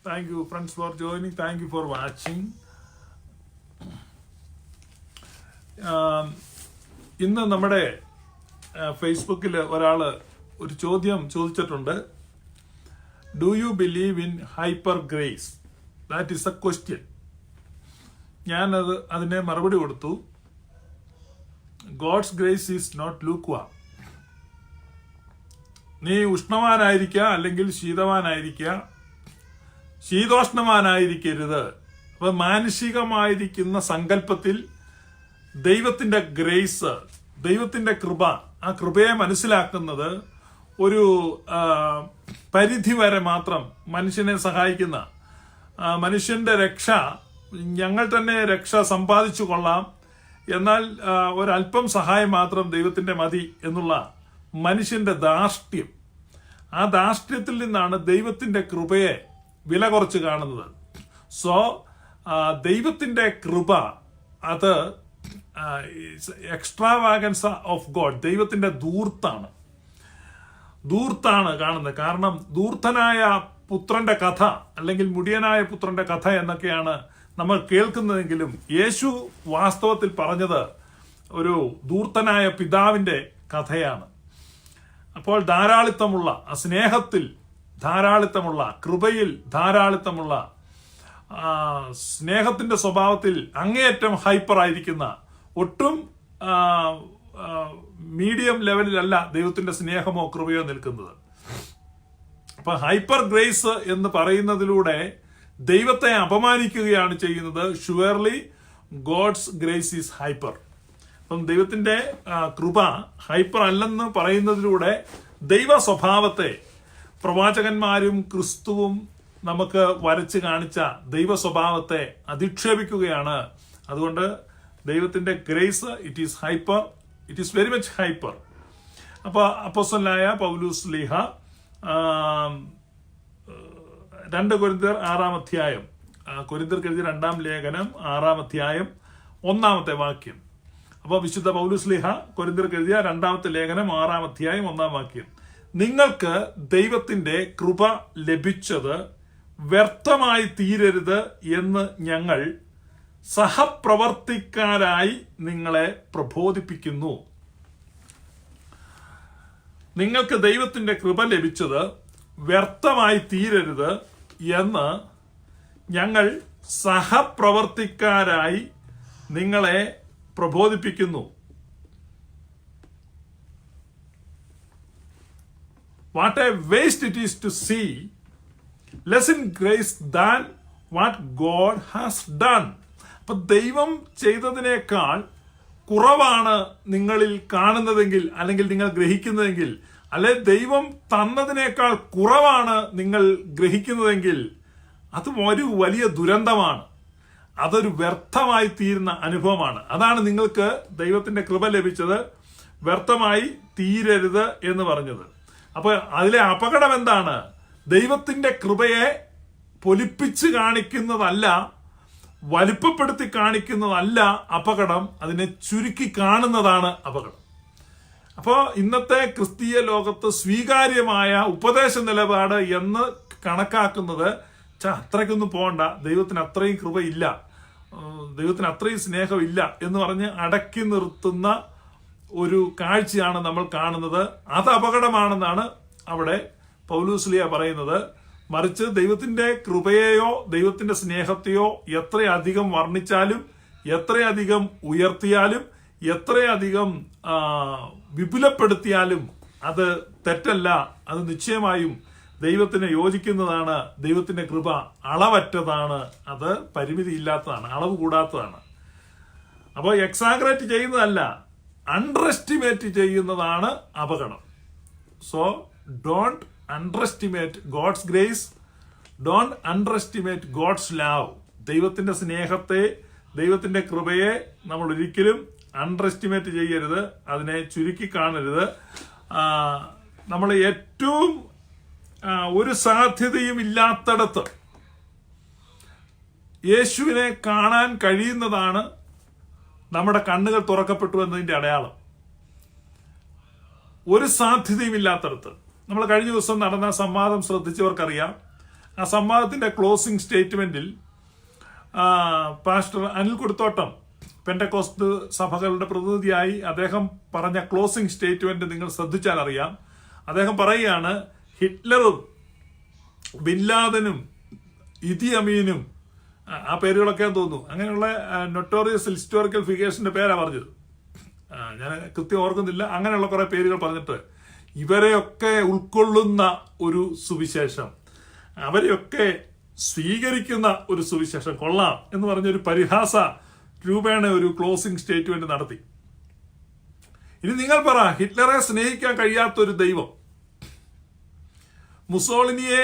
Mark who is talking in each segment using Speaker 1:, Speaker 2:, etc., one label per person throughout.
Speaker 1: Thank you, friends, for joining. Thank you for watching. ഇന്ന് നമ്മുടെ ഫേസ്ബുക്കിൽ ഒരാൾ ഒരു ചോദ്യം ചോദിച്ചിട്ടുണ്ട്. Do you believe in hyper grace? That is a question. അതിനെ മറുപടി കൊടുത്തു. God's grace is not lukewarm. നീ ഉഷ്ണവാനായിരിക്കുക, അല്ലെങ്കിൽ ശീതവാനായിരിക്കുക, ശീതോഷ്ണവാനായിരിക്കരുത്. അപ്പൊ മാനുഷികമായിരിക്കുന്ന സങ്കല്പത്തിൽ ദൈവത്തിന്റെ ഗ്രേസ്, ദൈവത്തിന്റെ കൃപ, ആ കൃപയെ മനസ്സിലാക്കുന്നത് ഒരു പരിധി വരെ മാത്രം മനുഷ്യനെ സഹായിക്കുന്ന, മനുഷ്യന്റെ രക്ഷ, ഞങ്ങൾ തന്നെ രക്ഷ സമ്പാദിച്ചു കൊള്ളാം, എന്നാൽ ഒരല്പം സഹായം മാത്രം ദൈവത്തിന്റെ മതി എന്നുള്ള മനുഷ്യന്റെ ധാർഷ്ട്യം. ആ ധാർഷ്ട്യത്തിൽ നിന്നാണ് ദൈവത്തിന്റെ കൃപയെ വില കുറച്ച് കാണുന്നത്. സോ ദൈവത്തിന്റെ കൃപ അത് എക്സ്ട്രാവാഗൻസ് ഓഫ് ഗോഡ്, ദൈവത്തിന്റെ ധൂർത്താണ് കാണുന്നത്. കാരണം ധൂർത്തനായ പുത്രന്റെ കഥ, അല്ലെങ്കിൽ മുടിയനായ പുത്രന്റെ കഥ എന്നൊക്കെയാണ് നമ്മൾ കേൾക്കുന്നതെങ്കിലും യേശു വാസ്തവത്തിൽ പറഞ്ഞത് ഒരു ധൂർത്തനായ പിതാവിന്റെ കഥയാണ്. അപ്പോൾ ധാരാളിത്തമുള്ള, സ്നേഹത്തിൽ ധാരാളിത്തമുള്ള, കൃപയിൽ ധാരാളിത്തമുള്ള, സ്നേഹത്തിന്റെ സ്വഭാവത്തിൽ അങ്ങേയറ്റം ഹൈപ്പർ ആയിരിക്കുന്ന, ഒട്ടും മീഡിയം ലെവലിലല്ല ദൈവത്തിന്റെ സ്നേഹമോ കൃപയോ നിൽക്കുന്നത്. അപ്പൊ ഹൈപ്പർ ഗ്രേസ് എന്ന് പറയുന്നതിലൂടെ ദൈവത്തെ അപമാനിക്കുകയാണ് ചെയ്യുന്നത്. Surely God's grace is hyper. അപ്പം ദൈവത്തിന്റെ കൃപ ഹൈപ്പർ അല്ലെന്ന് പറയുന്നതിലൂടെ ദൈവ സ്വഭാവത്തെ, പ്രവാചകന്മാരും ക്രിസ്തുവും നമുക്ക് വരച്ച് കാണിച്ച ദൈവ സ്വഭാവത്തെ അധിക്ഷേപിക്കുകയാണ്. അതുകൊണ്ട് ദൈവത്തിന്റെ grace it is hyper, it is very much hyper. അപ്പൊ അപ്പോസ്തലനായ പൗലോസ് ശ്ലീഹ 2 കൊരിന്ത്യർ 6-ാം അധ്യായം, കൊരിന്ത്യർക്ക് എഴുതിയ 2-ാം ലേഖനം 6-ാം അധ്യായം 1-ാമത്തെ വാക്യം. അപ്പൊ വിശുദ്ധ പൗലോസ് ശ്ലീഹ കൊരിന്ത്യർക്ക് എഴുതിയ 2-ാമത്തെ ലേഖനം 6-ാം അധ്യായം 1-ാം വാക്യം. നിങ്ങൾക്ക് ദൈവത്തിന്റെ കൃപ ലഭിച്ചത് വ്യർത്ഥമായി തീരരുത് എന്ന് ഞങ്ങൾ സഹപ്രവർത്തിക്കാരായി നിങ്ങളെ പ്രബോധിപ്പിക്കുന്നു. നിങ്ങൾക്ക് ദൈവത്തിന്റെ കൃപ ലഭിച്ചത് വ്യർത്ഥമായി തീരരുത് എന്ന് ഞങ്ങൾ സഹപ്രവർത്തിക്കാരായി നിങ്ങളെ പ്രബോധിപ്പിക്കുന്നു. What a waste it is to see less in grace than what God has done. അപ്പൊ ദൈവം ചെയ്തതിനേക്കാൾ കുറവാണ് നിങ്ങളിൽ കാണുന്നതെങ്കിൽ, അല്ലെങ്കിൽ നിങ്ങൾ ഗ്രഹിക്കുന്നതെങ്കിൽ, അല്ലെ ദൈവം തന്നതിനേക്കാൾ കുറവാണ് നിങ്ങൾ ഗ്രഹിക്കുന്നതെങ്കിൽ, അത് ഒരു വലിയ ദുരന്തമാണ്. അതൊരു വ്യർത്ഥമായി തീരുന്ന അനുഭവമാണ്. അതാണ് നിങ്ങൾക്ക് ദൈവത്തിന്റെ കൃപ ലഭിച്ചത് വ്യർത്ഥമായി തീരരുത് എന്ന് പറഞ്ഞത്. അപ്പൊ അതിലെ അപകടം എന്താണ്? ദൈവത്തിന്റെ കൃപയെ പൊലിപ്പിച്ച് കാണിക്കുന്നതല്ല, വലിപ്പപ്പെടുത്തി കാണിക്കുന്നതല്ല അപകടം, അതിനെ ചുരുക്കി കാണുന്നതാണ് അപകടം. അപ്പോൾ ഇന്നത്തെ ക്രിസ്തീയ ലോകത്ത് സ്വീകാര്യമായ ഉപദേശ നിലപാട് എന്ന് കണക്കാക്കുന്നത് അത്രയ്ക്കൊന്നും പോകണ്ട, ദൈവത്തിന് അത്രയും കൃപയില്ല, ദൈവത്തിന് അത്രയും സ്നേഹമില്ല എന്ന് പറഞ്ഞ് അടക്കി നിർത്തുന്ന ഒരു കാഴ്ചയാണ് നമ്മൾ കാണുന്നത്. അത് അപകടമാണെന്നാണ് അവിടെ പൗലോസ് ശ്ലീഹ പറയുന്നത്. മറിച്ച് ദൈവത്തിന്റെ കൃപയെയോ ദൈവത്തിന്റെ സ്നേഹത്തെയോ എത്രയധികം വർണ്ണിച്ചാലും, എത്രയധികം ഉയർത്തിയാലും, എത്രയധികം വിപുലപ്പെടുത്തിയാലും അത് തെറ്റല്ല. അത് നിശ്ചയമായും ദൈവത്തിന് യോജിക്കുന്നതാണ്. ദൈവത്തിന്റെ കൃപ അളവറ്റതാണ്, അത് പരിമിതിയില്ലാത്തതാണ്, അളവ് കൂടാത്തതാണ്. അപ്പോൾ എക്സാഗ്രേറ്റ് ചെയ്യുന്നതല്ല, അണ്ടർ എസ്റ്റിമേറ്റ് ചെയ്യുന്നതാണ് അപകടം. So don't underestimate God's grace, don't underestimate God's love. ദൈവത്തിന്റെ സ്നേഹത്തെ, ദൈവത്തിന്റെ കൃപയെ നമ്മൾ ഒരിക്കലും അണ്ടർഎസ്റ്റിമേറ്റ് ചെയ്യരുത്, അതിനെ ചുരുക്കി കാണരുത്. നമ്മൾ ഏറ്റവും ഒരു സാധ്യതയും ഇല്ലാത്തടത്ത് യേശുവിനെ കാണാൻ കഴിയുന്നതാണ് നമ്മുടെ കണ്ണുകൾ തുറക്കപ്പെട്ടു എന്നതിന്റെ അടയാളം. ഒരു സാധ്യതയും ഇല്ലാത്തടത്ത്, നമ്മൾ കഴിഞ്ഞ ദിവസം നടന്ന സംവാദം ശ്രദ്ധിച്ചവർക്കറിയാം. ആ സംവാദത്തിന്റെ ക്ലോസിംഗ് സ്റ്റേറ്റ്മെന്റിൽ പാസ്റ്റർ അനിൽ കുടുത്തോട്ടം പെന്തക്കോസ്ത് സഭകളുടെ പ്രതിനിധിയായി അദ്ദേഹം പറഞ്ഞ ക്ലോസിംഗ് സ്റ്റേറ്റ്മെന്റ് നിങ്ങൾ ശ്രദ്ധിച്ചാൽ അറിയാം. അദ്ദേഹം പറയുകയാണ്, ഹിറ്റ്ലറും ബിൻ ലാദനും ഇദി അമീനും, ആ പേരുകളൊക്കെ തോന്നുന്നു, അങ്ങനെയുള്ള നൊട്ടോറിയസ് ഹിസ്റ്റോറിക്കൽ ഫിഗേഴ്സിന്റെ പേരാണ് പറഞ്ഞത്, ഞാൻ കൃത്യം ഓർക്കുന്നില്ല. അങ്ങനെയുള്ള കുറെ പേരുകൾ പറഞ്ഞിട്ട് ഇവരെയൊക്കെ ഉൾക്കൊള്ളുന്ന ഒരു സുവിശേഷം, അവരെയൊക്കെ സ്വീകരിക്കുന്ന ഒരു സുവിശേഷം കൊള്ളാം എന്ന് പറഞ്ഞൊരു പരിഹാസ രൂപേണ ഒരു ക്ലോസിംഗ് സ്റ്റേറ്റ്മെന്റ് നടത്തി. ഇനി നിങ്ങൾ പറ, ഹിറ്റ്ലറെ സ്നേഹിക്കാൻ കഴിയാത്തൊരു ദൈവം, മുസോളിനിയെ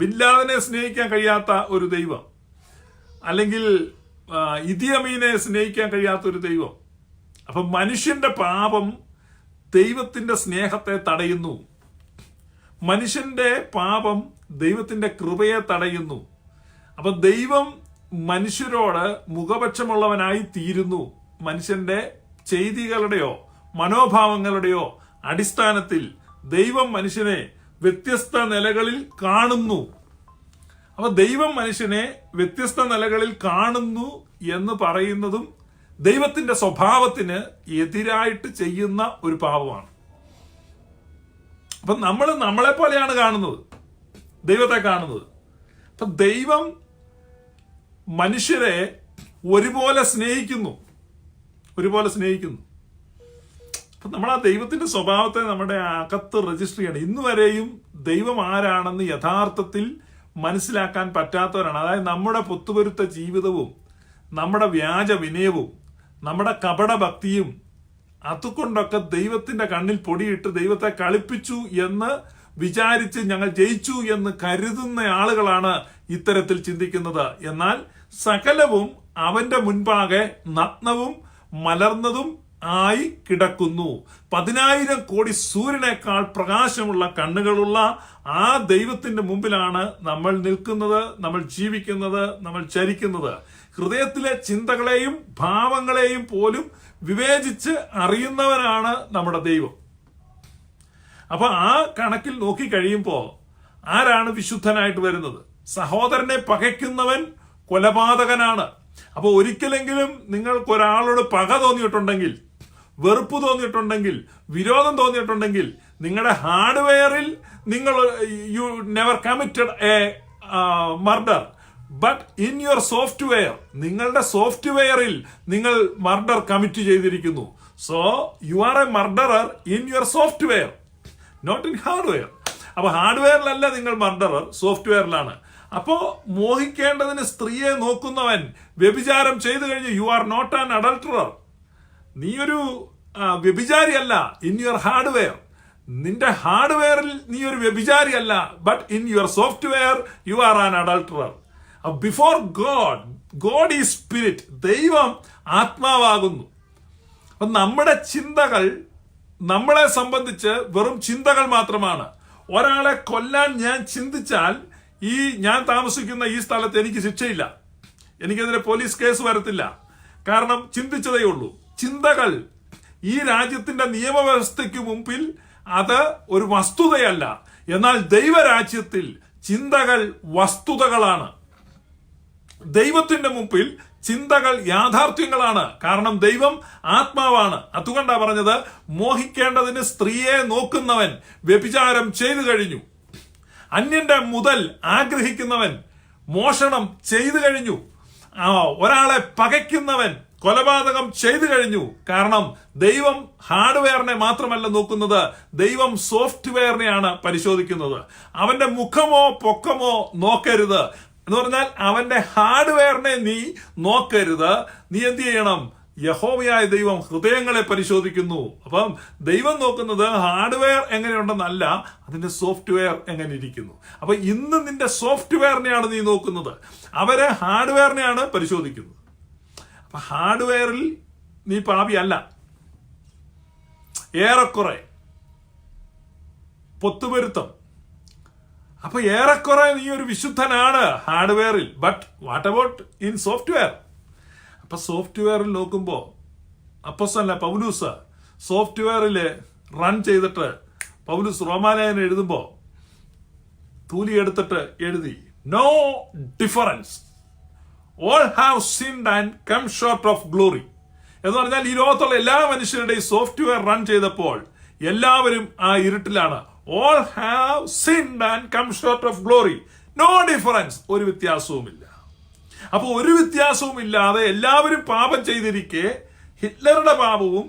Speaker 1: ബിൻ ലാദനെ സ്നേഹിക്കാൻ കഴിയാത്ത ഒരു ദൈവം, അല്ലെങ്കിൽ ഇദി അമീനെ സ്നേഹിക്കാൻ കഴിയാത്ത ഒരു ദൈവം. അപ്പൊ മനുഷ്യന്റെ പാപം ദൈവത്തിന്റെ സ്നേഹത്തെ തടയുന്നു. മനുഷ്യന്റെ പാപം ദൈവത്തിന്റെ കൃപയെ തടയുന്നു. അപ്പൊ ദൈവം മനുഷ്യരോട് മുഖപക്ഷമുള്ളവനായി തീരുന്നു. മനുഷ്യന്റെ ചെയ്തികളുടെയോ മനോഭാവങ്ങളുടെയോ അടിസ്ഥാനത്തിൽ ദൈവം മനുഷ്യനെ വ്യത്യസ്ത നിലകളിൽ കാണുന്നു. അപ്പൊ ദൈവം മനുഷ്യനെ വ്യത്യസ്ത നിലകളിൽ കാണുന്നു എന്ന് പറയുന്നതും ദൈവത്തിന്റെ സ്വഭാവത്തിന് എതിരായിട്ട് ചെയ്യുന്ന ഒരു പാപമാണ്. അപ്പൊ നമ്മളെ പോലെയാണ് കാണുന്നത്, ദൈവത്തെ കാണുന്നത്. അപ്പൊ ദൈവം മനുഷ്യരെ ഒരുപോലെ സ്നേഹിക്കുന്നു. അപ്പൊ നമ്മൾ ആ ദൈവത്തിന്റെ സ്വഭാവത്തെ നമ്മുടെ അകത്ത് രജിസ്റ്റർ ചെയ്യണം. ഇന്ന് വരെയും ദൈവം ആരാണെന്ന് യഥാർത്ഥത്തിൽ മനസ്സിലാക്കാൻ പറ്റാത്തവരാണ്. അതായത് നമ്മുടെ പൊത്തുപൊരുത്ത ജീവിതവും നമ്മുടെ വ്യാജ വിനയവും നമ്മുടെ കപടഭക്തിയും അതുകൊണ്ടൊക്കെ ദൈവത്തിന്റെ കണ്ണിൽ പൊടിയിട്ട് ദൈവത്തെ കളിപ്പിച്ചു എന്ന് വിചാരിച്ച് ഞങ്ങൾ ജയിച്ചു എന്ന് കരുതുന്ന ആളുകളാണ് ഇത്തരത്തിൽ ചിന്തിക്കുന്നത്. എന്നാൽ സകലവും അവന്റെ മുൻപാകെ നഗ്നവും മലർന്നതും ആയി കിടക്കുന്നു. 10,000 കോടി സൂര്യനേക്കാൾ പ്രകാശമുള്ള കണ്ണുകളുള്ള ആ ദൈവത്തിന്റെ മുമ്പിലാണ് നമ്മൾ നിൽക്കുന്നത്, നമ്മൾ ജീവിക്കുന്നത്, നമ്മൾ ചരിക്കുന്നത്. ഹൃദയത്തിലെ ചിന്തകളെയും ഭാവങ്ങളെയും പോലും വിവേചിച്ച് അറിയുന്നവനാണ് നമ്മുടെ ദൈവം. അപ്പൊ ആ കണക്കിൽ നോക്കി കഴിയുമ്പോ ആരാണ് വിശുദ്ധനായിട്ട് വരുന്നത്? സഹോദരനെ പകയ്ക്കുന്നവൻ കൊലപാതകനാണ്. അപ്പൊ ഒരിക്കലെങ്കിലും നിങ്ങൾക്ക് ഒരാളോട് പക തോന്നിയിട്ടുണ്ടെങ്കിൽ, വെറുപ്പ് തോന്നിയിട്ടുണ്ടെങ്കിൽ, വിരോധം തോന്നിയിട്ടുണ്ടെങ്കിൽ, നിങ്ങളുടെ ഹാർഡ്വെയറിൽ നിങ്ങൾ you never committed a murder, but in your software, നിങ്ങളുടെ സോഫ്റ്റ്വെയറിൽ നിങ്ങൾ മർഡർ കമ്മിറ്റ് ചെയ്തിരിക്കുന്നു. So you are a murderer in your software, not in hardware. അപ്പൊ ഹാർഡ്വെയറിലല്ല നിങ്ങൾ മർഡറർ, സോഫ്റ്റ്വെയറിലാണ്. അപ്പോ മോഹിക്കേണ്ടതിന് സ്ത്രീയെ നോക്കുന്നവൻ വ്യഭിചാരം ചെയ്തു കഴിഞ്ഞു. You are not an adulterer. നീ ഒരു വ്യഭിചാരിയല്ല ഇൻ യുവർ ഹാർഡ്വെയർ. നിന്റെ ഹാർഡ്വെയറിൽ നീ ഒരു വ്യഭിചാരിയല്ല, but in your software you are an adulterer. Before God is spirit. ദൈവം ആത്മാവാകുന്നു. അപ്പൊ നമ്മുടെ ചിന്തകൾ നമ്മളെ സംബന്ധിച്ച് വെറും ചിന്തകൾ മാത്രമാണ്. ഒരാളെ കൊല്ലാൻ ഞാൻ ചിന്തിച്ചാൽ ഞാൻ താമസിക്കുന്ന ഈ സ്ഥലത്ത് എനിക്ക് ശിക്ഷയില്ല, എനിക്കെതിരെ പോലീസ് കേസ് വരത്തില്ല. കാരണം ചിന്തിച്ചതേ ഉള്ളൂ. ചിന്തകൾ ഈ രാജ്യത്തിന്റെ നിയമവ്യവസ്ഥയ്ക്ക് മുമ്പിൽ അത് ഒരു വസ്തുതയല്ല. എന്നാൽ ദൈവരാജ്യത്തിൽ ചിന്തകൾ വസ്തുതകളാണ്. ദൈവത്തിന്റെ മുമ്പിൽ ചിന്തകൾ യാഥാർത്ഥ്യങ്ങളാണ്. കാരണം ദൈവം ആത്മാവാണ്. അതുകൊണ്ടാണ് പറഞ്ഞത്, മോഹിക്കേണ്ടതിന് സ്ത്രീയെ നോക്കുന്നവൻ വ്യഭിചാരം ചെയ്തു കഴിഞ്ഞു. അന്യന്റെ മുതൽ ആഗ്രഹിക്കുന്നവൻ മോഷണം ചെയ്തു കഴിഞ്ഞു. ഒരാളെ പകയ്ക്കുന്നവൻ കൊലപാതകം ചെയ്തു കഴിഞ്ഞു. കാരണം ദൈവം ഹാർഡ്വെയറിനെ മാത്രമല്ല നോക്കുന്നത്, ദൈവം സോഫ്റ്റ്വെയറിനെയാണ് പരിശോധിക്കുന്നത്. അവന്റെ മുഖമോ പൊക്കമോ നോക്കരുത് എന്ന് പറഞ്ഞാൽ അവന്റെ ഹാർഡ്വെയറിനെ നീ നോക്കരുത്. നീ എന്ത് ചെയ്യണം? യഹോവയായ ദൈവം ഹൃദയങ്ങളെ പരിശോധിക്കുന്നു. അപ്പം ദൈവം നോക്കുന്നത് ഹാർഡ്വെയർ എങ്ങനെയുണ്ടെന്നല്ല, അതിന്റെ സോഫ്റ്റ്വെയർ എങ്ങനെ ഇരിക്കുന്നു. അപ്പൊ ഇന്ന് നിന്റെ സോഫ്റ്റ്വെയറിനെയാണ് നീ നോക്കുന്നത്, അവരെ ഹാർഡ്വെയറിനെയാണ് പരിശോധിക്കുന്നത്. അപ്പൊ ഹാർഡ്വെയറിൽ നീ പാപിയല്ല. ഏറെക്കുറെ പൊത്തുപൊരുത്തം. അപ്പൊ ഏറെക്കുറെ നീ ഒരു വിശുദ്ധനാണ് ഹാർഡ്വെയറിൽ. But what about in software? അപ്പൊ സോഫ്റ്റ്വെയറിൽ നോക്കുമ്പോ അപ്പോസ്തലനായ പൗലൂസ് സോഫ്റ്റ്വെയറിൽ റൺ ചെയ്തിട്ട് പൗലൂസ് റോമാലേഖനം എഴുതുമ്പോ കൂലി എടുത്തിട്ട് എഴുതി, no difference, all have sinned and come short of glory. എന്ന് പറഞ്ഞാൽ ഈ ലോകത്തുള്ള എല്ലാ മനുഷ്യരുടെയും സോഫ്റ്റ്വെയർ റൺ ചെയ്തപ്പോൾ എല്ലാവരും ആ ഇരുട്ടിലാണ്. All have sinned and come short of glory, no difference, ഒരു വ്യത്യാസവുമില്ല. അപ്പൊ ഒരു വ്യത്യാസവും ഇല്ലാതെ എല്ലാവരും പാപം ചെയ്തിരിക്കെ ഹിറ്റ്ലറുടെ പാപവും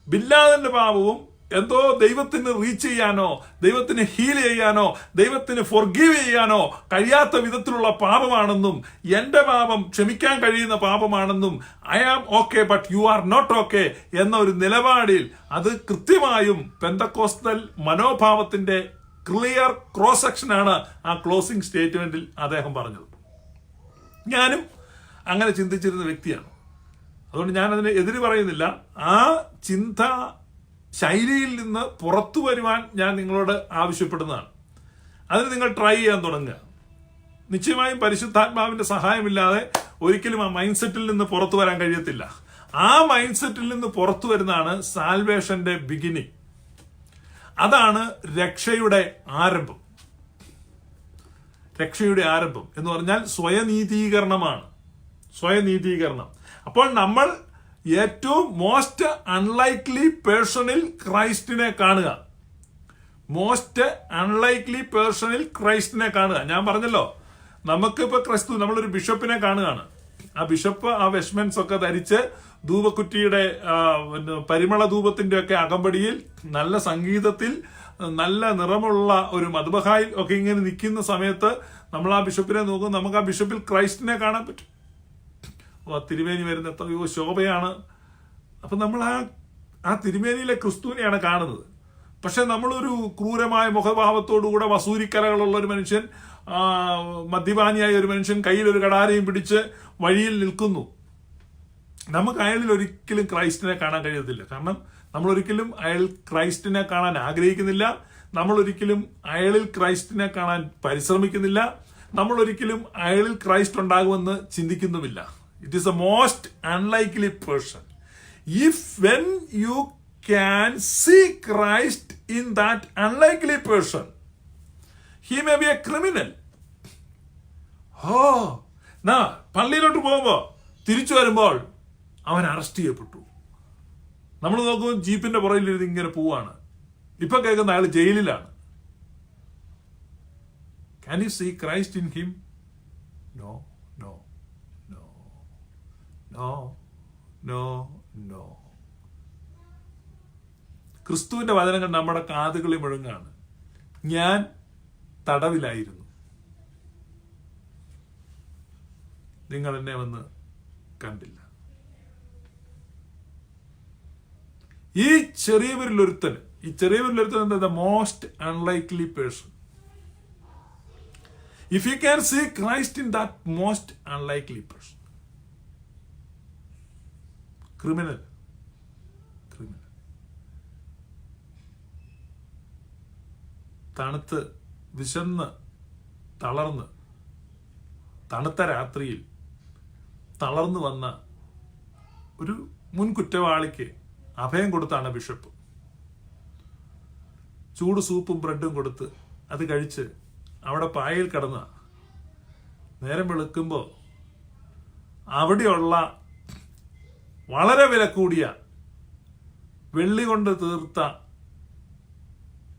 Speaker 1: ബിൻ ലാദന്റെ പാപവും എന്തോ ദൈവത്തിന് റീച്ച് ചെയ്യാനോ ദൈവത്തിന് ഹീൽ ചെയ്യാനോ ദൈവത്തിന് ഫൊർഗീവ് ചെയ്യാനോ കഴിയാത്ത വിധത്തിലുള്ള പാപമാണെന്നും എന്റെ പാപം ക്ഷമിക്കാൻ കഴിയുന്ന പാപമാണെന്നും I am okay but you are not okay എന്ന ഒരു നിലപാടിൽ അത് കൃത്യമായും പെന്തക്കോസ്തൽ മനോഭാവത്തിന്റെ ക്ലിയർ ക്രോസ് സെക്ഷനാണ് ആ ക്ലോസിംഗ് സ്റ്റേറ്റ്മെന്റിൽ അദ്ദേഹം പറഞ്ഞത്. ഞാനും അങ്ങനെ ചിന്തിച്ചിരുന്ന വ്യക്തിയാണ്. അതുകൊണ്ട് ഞാൻ അതിന് എതിര് പറയുന്നില്ല. ആ ചിന്ത ശൈലിയിൽ നിന്ന് പുറത്തു വരുവാൻ ഞാൻ നിങ്ങളോട് ആവശ്യപ്പെടുന്നതാണ്. അതിന് നിങ്ങൾ ട്രൈ ചെയ്യാൻ തുടങ്ങുക. നിശ്ചയമായും പരിശുദ്ധാത്മാവിന്റെ സഹായമില്ലാതെ ഒരിക്കലും ആ മൈൻഡ് സെറ്റിൽ നിന്ന് പുറത്തു വരാൻ കഴിയത്തില്ല. ആ മൈൻഡ് സെറ്റിൽ നിന്ന് പുറത്തു വരുന്നതാണ് സാൽവേഷന്റെ ബിഗിനിങ്. അതാണ് രക്ഷയുടെ ആരംഭം. രക്ഷയുടെ ആരംഭം എന്ന് പറഞ്ഞാൽ സ്വയനീതീകരണമാണ്. സ്വയനീതീകരണം. അപ്പോൾ നമ്മൾ ഏറ്റവും മോസ്റ്റ് അൺലൈക്ലി പേഴ്സണിൽ ക്രൈസ്റ്റിനെ കാണുക. മോസ്റ്റ് അൺലൈക്ലി പേഴ്സണിൽ ക്രൈസ്റ്റിനെ കാണുക. ഞാൻ പറഞ്ഞല്ലോ, നമുക്കിപ്പോ ക്രിസ്തു, നമ്മളൊരു ബിഷപ്പിനെ കാണുകയാണ്. ആ ബിഷപ്പ് ആ വെസ്റ്റ്മെന്റ്സ് ഒക്കെ ധരിച്ച് ധൂപക്കുറ്റിയുടെ പരിമള ധൂപത്തിന്റെ ഒക്കെ അകമ്പടിയിൽ നല്ല സംഗീതത്തിൽ നല്ല നിറമുള്ള ഒരു മദ്ബഹായിൽ ഒക്കെ ഇങ്ങനെ നിൽക്കുന്ന സമയത്ത് നമ്മൾ ആ ബിഷപ്പിനെ നോക്കും. നമുക്ക് ആ ബിഷപ്പിൽ ക്രൈസ്റ്റിനെ കാണാൻ പറ്റും. തിരുമേനി വരുന്ന എത്രയോ ശോഭയാണ്. അപ്പൊ നമ്മൾ ആ തിരുമേനിയിലെ ക്രിസ്തുവിനെയാണ് കാണുന്നത്. പക്ഷെ നമ്മളൊരു ക്രൂരമായ മുഖഭാവത്തോടുകൂടെ വസൂരിക്കരകളുള്ള ഒരു മനുഷ്യൻ, മദ്യപാനിയായ ഒരു മനുഷ്യൻ കയ്യിൽ ഒരു കടാരയും പിടിച്ച് വഴിയിൽ നിൽക്കുന്നു. നമുക്ക് അയാളിൽ ഒരിക്കലും ക്രൈസ്റ്റിനെ കാണാൻ കഴിയത്തില്ല. കാരണം നമ്മൾ ഒരിക്കലും അയാൾ ക്രൈസ്റ്റിനെ കാണാൻ ആഗ്രഹിക്കുന്നില്ല. നമ്മൾ ഒരിക്കലും അയാളിൽ ക്രൈസ്റ്റിനെ കാണാൻ പരിശ്രമിക്കുന്നില്ല. നമ്മൾ ഒരിക്കലും അയാളിൽ ക്രൈസ്റ്റ് ഉണ്ടാകുമെന്ന് ചിന്തിക്കുന്നുമില്ല. It is the most unlikely person. If when you can see Christ in that unlikely person, he may be a criminal. പള്ളിയിലോട്ട് പോകുമ്പോ തിരിച്ചു വരുമ്പോൾ അവൻ അറസ്റ്റ് ചെയ്യപ്പെട്ടു. നമ്മൾ നോക്കും, ജീപ്പിന്റെ പുറകിലിരുന്ന് ഇങ്ങനെ പോവാണ്. ഇപ്പൊ കേൾക്കുന്ന അയാൾ ജയിലിലാണ്. Can you see Christ in him? No. ക്രിസ്തുവിന്റെ വചനങ്ങൾ നമ്മുടെ കാതുകളിൽ മുഴങ്ങാണ്. ഞാൻ തടവിലായിരുന്നു, നിങ്ങൾ എന്നെ വന്ന് കണ്ടില്ല. ഈ ചെറിയവരിലൊരുത്തൻ എന്താ most unlikely person. If you can see Christ in that most unlikely person, criminal. തണുത്ത് വിശന്ന് തളർന്ന് തണുത്ത രാത്രിയിൽ തളർന്നു വന്ന ഒരു മുൻ കുറ്റവാളിക്ക് അഭയം കൊടുത്താണ് ബിഷപ്പ്. ചൂട് സൂപ്പും ബ്രെഡും കൊടുത്ത് അത് കഴിച്ച് അവിടെ പായയിൽ കിടന്ന നേരം വെളുക്കുമ്പോൾ അവിടെയുള്ള വളരെ വില കൂടിയ വെള്ളി കൊണ്ട് തീർത്ത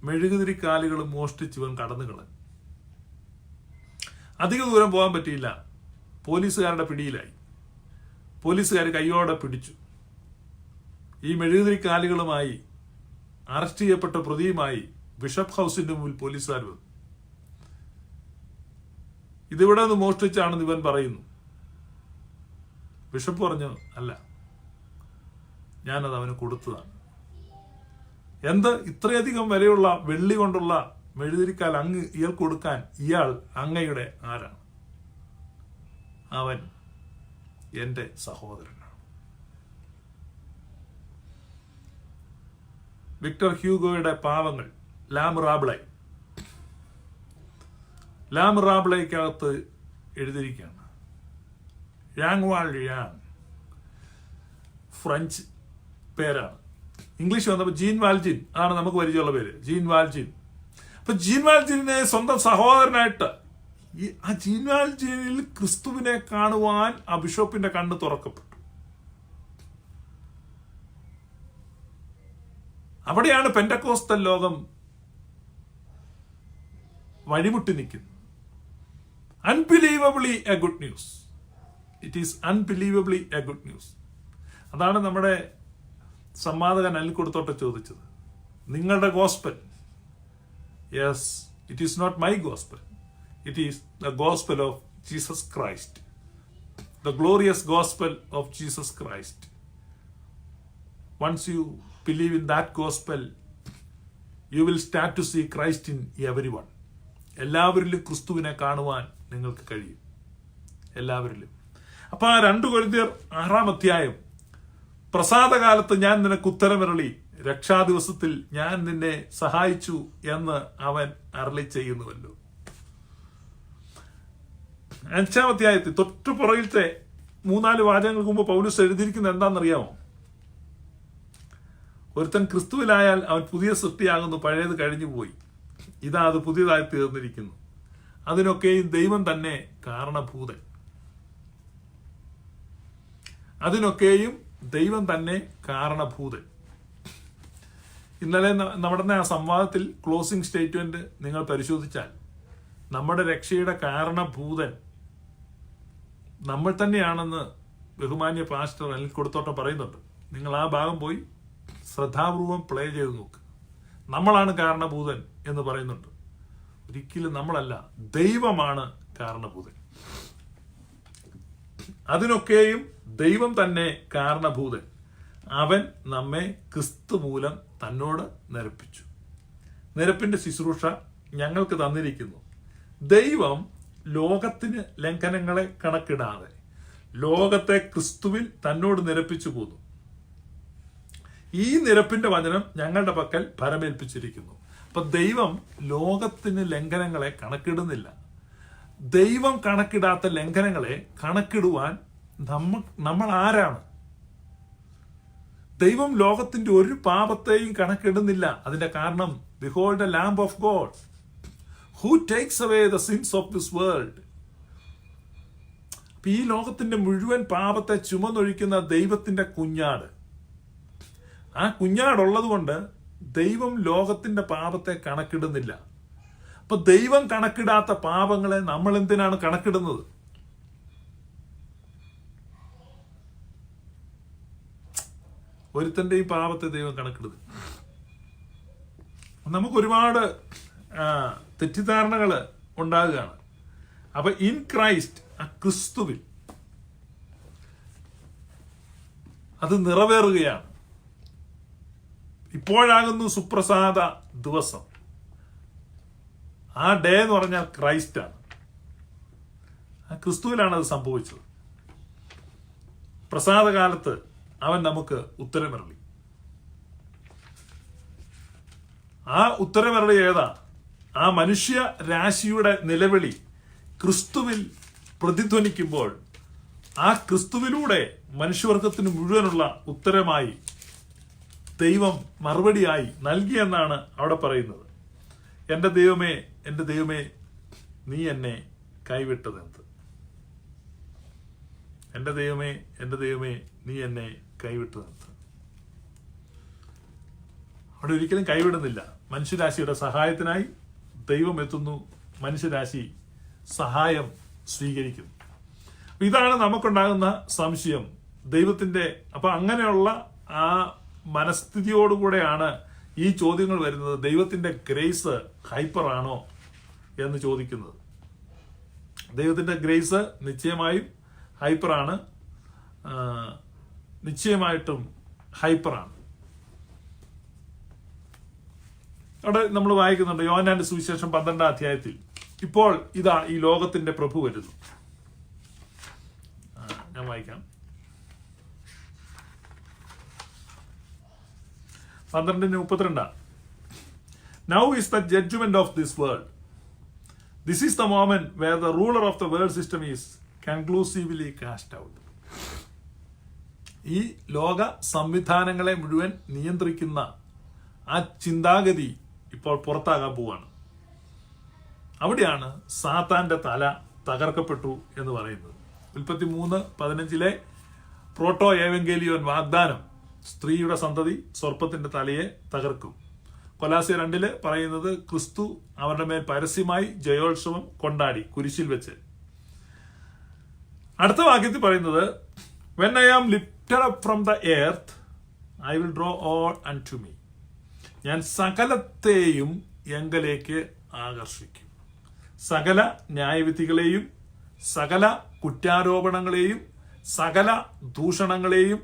Speaker 1: മെഴുകുതിരിക്കാലുകൾ മോഷ്ടിച്ചവൻ കടന്നു കളഞ്ഞു. അധിക ദൂരം പോകാൻ പറ്റിയില്ല. പോലീസുകാരുടെ പിടിയിലായി. പോലീസുകാർ കയ്യോടെ പിടിച്ചു. ഈ മെഴുകുതിരിക്കാലുകളുമായി അറസ്റ്റ് ചെയ്യപ്പെട്ട പ്രതിയുമായി ബിഷപ്പ് ഹൗസിന്റെ മുമ്പിൽ പോലീസുകാർ വന്നു. ഇതിവിടെ നിന്ന് മോഷ്ടിച്ചാണെന്ന് ഇവൻ പറയുന്നു. ബിഷപ്പ് പറഞ്ഞു, അല്ല, ഞാനത് അവന് കൊടുത്തതാണ്. എന്ത് ഇത്രയധികം വിലയുള്ള വെള്ളി കൊണ്ടുള്ള മെഴുതിരിക്കാൽ അങ്ങ് ഇയാൾ കൊടുക്കാൻ ഇയാൾ അങ്ങയുടെ ആരാണ്? അവൻ എന്റെ സഹോദരനാണ്. വിക്ടർ ഹ്യൂഗോയുടെ പാവങ്ങൾ, ലാം റാബ്ലയ്ക്കകത്ത് എഴുതിയിരിക്കുകയാണ്. ഫ്രഞ്ച് പേരാണ്. ഇംഗ്ലീഷ് വന്നപ്പോൾ ജീൻ വാൽജിൻ ആണ് നമുക്ക് പരിചയമുള്ള പേര്. ജീൻ വാൽജിൻ. അപ്പൊ ജീൻ വാൽജീനെ സ്വന്തം സഹോദരനായിട്ട് ആ ജീൻ വാൽജീനിൽ ക്രിസ്തുവിനെ കാണുവാൻ ആ ബിഷപ്പിന്റെ കണ്ണ് തുറക്കപ്പെട്ടു. അവിടെയാണ് പെന്റക്കോസ്തൽ ലോകം വഴിമുട്ടി നിൽക്കുന്നത്. Unbelievably a good news. It is unbelievably a good news. അതാണ് നമ്മുടെ സംവാദകൻ അനിൽക്കുടത്തോട്ട് ചോദിച്ചത്. നിങ്ങളുടെ gospel, yes, it is not my gospel, it is the gospel of Jesus Christ, the glorious gospel of Jesus Christ. Once you believe in that gospel, you will start to see Christ in everyone. എല്ലാവരിലും ക്രിസ്തുവിനെ കാണുവാൻ നിങ്ങൾക്ക് കഴിയും, എല്ലാവരിലും. അപ്പൊ ആ 2 കൊരിന്ത്യർ 6-ാം അധ്യായം, പ്രസാദകാലത്ത് ഞാൻ നിനക്ക് ഉത്തരമരുളി, രക്ഷാദിവസത്തിൽ ഞാൻ നിന്നെ സഹായിച്ചു എന്ന് അവൻ അരുളി ചെയ്യുന്നുവല്ലോ. 5-ാം അധ്യായത്തിൽ തൊട്ടു പുറകിലത്തെ 3-4 വാചകങ്ങൾക്ക് മുമ്പ് പൗലോസ് എഴുതിയിരിക്കുന്നത് എന്താണെന്നറിയാമോ? ഒരുത്തൻ ക്രിസ്തുവിലായാൽ അവൻ പുതിയ സൃഷ്ടിയാകുന്നു, പഴയത് കഴിഞ്ഞു പോയി, ഇതാ അത് പുതിയതായി തീർന്നിരിക്കുന്നു. അതിനൊക്കെയും ദൈവം തന്നെ കാരണഭൂതൻ. അതിനൊക്കെയും ദൈവം തന്നെ കാരണഭൂതൻ. ഇന്നലെ നമ്മുടെ ആ സംവാദത്തിൽ ക്ലോസിംഗ് സ്റ്റേറ്റ്മെന്റ് നിങ്ങൾ പരിശോധിച്ചാൽ നമ്മുടെ രക്ഷയുടെ കാരണഭൂതൻ നമ്മൾ തന്നെയാണെന്ന് ബഹുമാന്യ പാസ്റ്റർ അനിൽക്കുടത്തോട്ടം പറയുന്നുണ്ട്. നിങ്ങൾ ആ ഭാഗം പോയി ശ്രദ്ധാപൂർവം പ്ലേ ചെയ്ത് നോക്ക്. നമ്മളാണ് കാരണഭൂതൻ എന്ന് പറയുന്നുണ്ട്. ഒരിക്കലും നമ്മളല്ല, ദൈവമാണ് കാരണഭൂതൻ. അതിനൊക്കെയും ദൈവം തന്നെ കാരണഭൂതൻ. അവൻ നമ്മെ ക്രിസ്തു മൂലം തന്നോട് നിരപ്പിച്ചു. നിരപ്പിന്റെ ശുശ്രൂഷ ഞങ്ങൾക്ക് തന്നിരിക്കുന്നു. ദൈവം ലോകത്തിന് ലംഘനങ്ങളെ കണക്കിടാതെ ലോകത്തെ ക്രിസ്തുവിൽ തന്നോട് നിരപ്പിച്ചു പോന്നു. ഈ നിരപ്പിന്റെ വചനം ഞങ്ങളുടെ പക്കൽ ഭരമേൽപ്പിച്ചിരിക്കുന്നു. അപ്പൊ ദൈവം ലോകത്തിന് ലംഘനങ്ങളെ കണക്കിടുന്നില്ല. ദൈവം കണക്കിടാത്ത ലംഘനങ്ങളെ കണക്കിടുവാൻ നമ്മൾ ആരാണ്? ദൈവം ലോകത്തിന്റെ ഒരു പാപത്തെയും കണക്കിടുന്നില്ല. അതിന്റെ കാരണം, behold the lamb of God who takes away the sins of this world. ഈ ലോകത്തിന്റെ മുഴുവൻ പാപത്തെ ചുമന്നൊഴിക്കുന്ന ദൈവത്തിന്റെ കുഞ്ഞാട്. ആ കുഞ്ഞാടുള്ളത് കൊണ്ട് ദൈവം ലോകത്തിന്റെ പാപത്തെ കണക്കിടുന്നില്ല. അപ്പൊ ദൈവം കണക്കിടാത്ത പാപങ്ങളെ നമ്മൾ എന്തിനാണ് കണക്കിടുന്നത്? ഒരുത്തന്റെ ഈ പാപത്തെ ദൈവം കണക്കിടുന്നു. നമുക്ക് ഒരുപാട് തെറ്റിദ്ധാരണകൾ ഉണ്ടാകുകയാണ്. അപ്പൊ ഇൻ ക്രൈസ്റ്റ്, ആ ക്രിസ്തുവിൽ അത് നിറവേറുകയാണ്. ഇപ്പോഴാകുന്നു സുപ്രസാദ ദിവസം. ആ ഡേ എന്ന് പറഞ്ഞാൽ ക്രൈസ്റ്റാണ്. ആ ക്രിസ്തുവിലാണ് അത് സംഭവിച്ചത്. പ്രസാദകാലത്ത് അവൻ നമുക്ക് ഉത്തരമരുളി. ആ ഉത്തരമരുളി ഏതാ? ആ മനുഷ്യ രാശിയുടെ നിലവിളി ക്രിസ്തുവിൽ പ്രതിധ്വനിക്കുമ്പോൾ ആ ക്രിസ്തുവിലൂടെ മനുഷ്യവർഗത്തിന് മുഴുവനുള്ള ഉത്തരമായി ദൈവം മറുപടിയായി നൽകിയെന്നാണ് അവിടെ പറയുന്നത്. എൻ്റെ ദൈവമേ, എൻ്റെ ദൈവമേ, നീ എന്നെ കൈവിട്ടതെന്ത്? എൻ്റെ ദൈവമേ, എൻ്റെ ദൈവമേ, നീ എന്നെ കൈവിട്ടതെന്ത്? അവിടെ ഒരിക്കലും കൈവിടുന്നില്ല. മനുഷ്യരാശിയുടെ സഹായത്തിനായി ദൈവം എത്തുന്നു, മനുഷ്യരാശി സഹായം സ്വീകരിക്കുന്നു. ഇതാണ് നമുക്കുണ്ടാകുന്ന സംശയം. ദൈവത്തിന്റെ അപ്പൊ അങ്ങനെയുള്ള ആ മനസ്ഥിതിയോടുകൂടെയാണ് ഈ ചോദ്യങ്ങൾ വരുന്നത്. ദൈവത്തിന്റെ ഗ്രേസ് ഹൈപ്പർ ആണോ എന്ന് ചോദിക്കുന്നത്. ദൈവത്തിന്റെ ഗ്രേസ് നിശ്ചയമായും ഹൈപ്പറാണ്, നിശ്ചയമായിട്ടും ഹൈപ്പറാണ്. അവിടെ നമ്മൾ വായിക്കുന്നുണ്ട് യോഹന്നാന്റെ സുവിശേഷം 12-ാം അധ്യായത്തിൽ, ഇപ്പോൾ ഇതാ ഈ ലോകത്തിന്റെ പ്രഭു വരുന്നു. ഞാൻ വായിക്കാം. 12:32. Now is the judgment of this world. This is the moment where the ruler of the world system is conclusively cast out. ഈ ലോക സംവിധാനങ്ങളെ മുഴുവൻ നിയന്ത്രിക്കുന്ന ആ ചിന്താഗതി ഇപ്പോൾ പുറത്താകാൻ പോവാണ്. അവിടെയാണ് സാത്താന്റെ തല തകർക്കപ്പെട്ടു എന്ന് പറയുന്നത്. ഉൽപ്പത്തി 3:15 പ്രോട്ടോ ഏവങ്കേലിയോൻ വാഗ്ദാനം, സ്ത്രീയുടെ സന്തതി സർപ്പത്തിന്റെ തലയെ തകർക്കും. കൊലാസ്യർ 2 പറയുന്നത് ക്രിസ്തു അവരുടെ മേൽ പരസ്യമായി ജയോത്സവം കൊണ്ടാടി കുരിശിൽ വെച്ച്. അടുത്ത വാക്യത്തിൽ പറയുന്നത് when I am lifted up from the earth I will draw all unto me. ഞാൻ സകലത്തെയും എങ്കലേക്ക് ആകർഷിക്കും. സകല ന്യായവിധികളെയും സകല കുറ്റാരോപണങ്ങളെയും സകല ദൂഷണങ്ങളെയും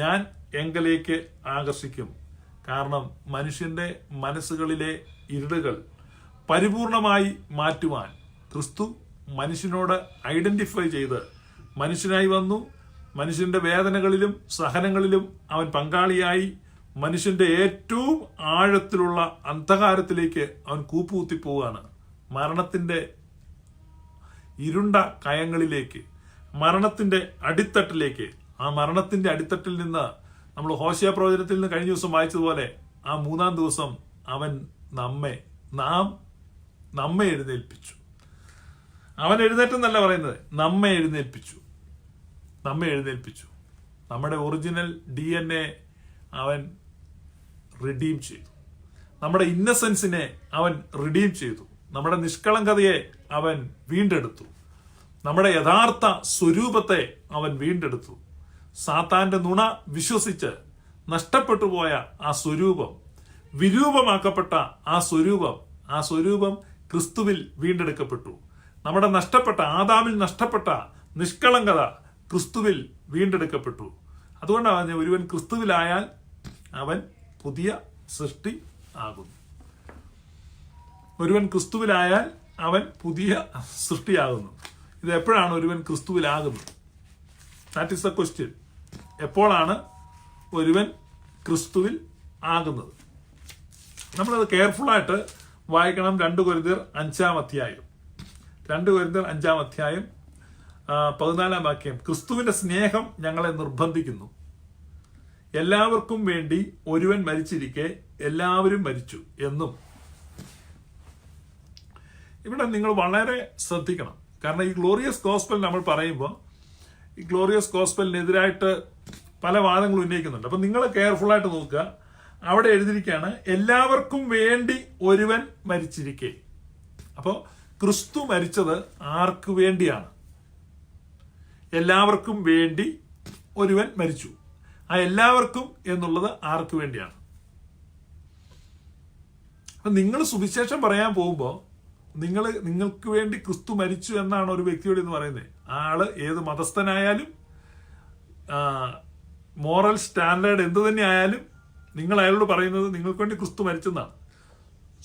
Speaker 1: ഞാൻ എങ്കലേക്ക് ആകർഷിക്കും. കാരണം മനുഷ്യന്റെ മനസ്സുകളിലെ ഇരുളുകൾ പരിപൂർണമായി മാറ്റുവാൻ ക്രിസ്തു മനുഷ്യനോട് ഐഡന്റിഫൈ ചെയ്ത് മനുഷ്യനായി വന്നു. മനുഷ്യന്റെ വേദനകളിലും സഹനങ്ങളിലും അവൻ പങ്കാളിയായി മനുഷ്യന്റെ ഏറ്റവും ആഴത്തിലുള്ള അന്ധകാരത്തിലേക്ക് അവൻ കൂപ്പുകുത്തിപ്പോവുകയാണ്. മരണത്തിന്റെ ഇരുണ്ട കയങ്ങളിലേക്ക്, മരണത്തിന്റെ അടിത്തട്ടിലേക്ക്. ആ മരണത്തിന്റെ അടിത്തട്ടിൽ നിന്ന് നമ്മൾ ഹോശേയ പ്രവചനത്തിൽ നിന്ന് കഴിഞ്ഞ ദിവസം വായിച്ചതുപോലെ ആ 3-ാം ദിവസം അവൻ നമ്മെ എഴുന്നേൽപ്പിച്ചു. അവൻ എഴുന്നേറ്റെന്നല്ല പറയുന്നത്, നമ്മെ എഴുന്നേൽപ്പിച്ചു. നമ്മുടെ ഒറിജിനൽ DNA അവൻ റിഡീം ചെയ്തു. നമ്മുടെ ഇന്നസെൻസിനെ അവൻ റിഡീം ചെയ്തു. നമ്മുടെ നിഷ്കളങ്കതയെ അവൻ വീണ്ടെടുത്തു. നമ്മുടെ യഥാർത്ഥ സ്വരൂപത്തെ അവൻ വീണ്ടെടുത്തു. സാത്താന്റെ നുണ വിശ്വസിച്ച് നഷ്ടപ്പെട്ടു പോയ ആ സ്വരൂപം, വിരൂപമാക്കപ്പെട്ട ആ സ്വരൂപം ക്രിസ്തുവിൽ വീണ്ടെടുക്കപ്പെട്ടു. നമ്മുടെ ആദാമിൽ നഷ്ടപ്പെട്ട നിഷ്കളങ്കത ക്രിസ്തുവിൽ വീണ്ടെടുക്കപ്പെട്ടു. അതുകൊണ്ടാണ് ഒരുവൻ ക്രിസ്തുവിലായാൽ അവൻ പുതിയ സൃഷ്ടി ആകുന്നു. ഒരുവൻ ക്രിസ്തുവിലായാൽ അവൻ പുതിയ സൃഷ്ടിയാകുന്നു. ഇത് എപ്പോഴാണ് ഒരുവൻ ക്രിസ്തുവിലാകുന്നത്? That is the question. എപ്പോഴാണ് ഒരുവൻ ക്രിസ്തുവിൽ ആകുന്നത്? നമ്മളത് കെയർഫുള്ളായിട്ട് വായിക്കണം. 2 കൊരിന്ത്യർ 5-ാം അധ്യായം 14-ാം വാക്യം. ക്രിസ്തുവിന്റെ സ്നേഹം ഞങ്ങളെ നിർബന്ധിക്കുന്നു, എല്ലാവർക്കും വേണ്ടി ഒരുവൻ മരിച്ചിരിക്കെ എല്ലാവരും മരിച്ചു എന്നും. ഇവിടെ നിങ്ങൾ വളരെ ശ്രദ്ധിക്കണം. കാരണം ഈ ഗ്ലോറിയസ് ഗോസ്പൽ നമ്മൾ പറയുമ്പോൾ ഈ ഗ്ലോറിയസ് ഗോസ്പലിനെതിരായിട്ട് പല വാദങ്ങളും ഉന്നയിക്കുന്നുണ്ട്. അപ്പൊ നിങ്ങൾ കെയർഫുള്ളായിട്ട് നോക്കുക. അവിടെ എഴുതിയിരിക്കുകയാണ് എല്ലാവർക്കും വേണ്ടി ഒരുവൻ മരിച്ചിരിക്കെ. അപ്പോൾ ക്രിസ്തു മരിച്ചത് ആർക്ക് വേണ്ടിയാണ്? എല്ലാവർക്കും വേണ്ടി ഒരുവൻ മരിച്ചു. ആ എല്ലാവർക്കും എന്നുള്ളത് ആർക്ക് വേണ്ടിയാണ്? അപ്പൊ നിങ്ങൾ സുവിശേഷം പറയാൻ പോകുമ്പോൾ നിങ്ങൾക്ക് വേണ്ടി ക്രിസ്തു മരിച്ചു എന്നാണ് ഒരു വ്യക്തിയോട് എന്ന് പറയുന്നത്. ആള് ഏത് മതസ്ഥനായാലും മോറൽ സ്റ്റാൻഡേർഡ് എന്ത് തന്നെ ആയാലും നിങ്ങൾ അയാളോട് പറയുന്നത് നിങ്ങൾക്ക് വേണ്ടി ക്രിസ്തു മരിച്ചെന്നാണ്.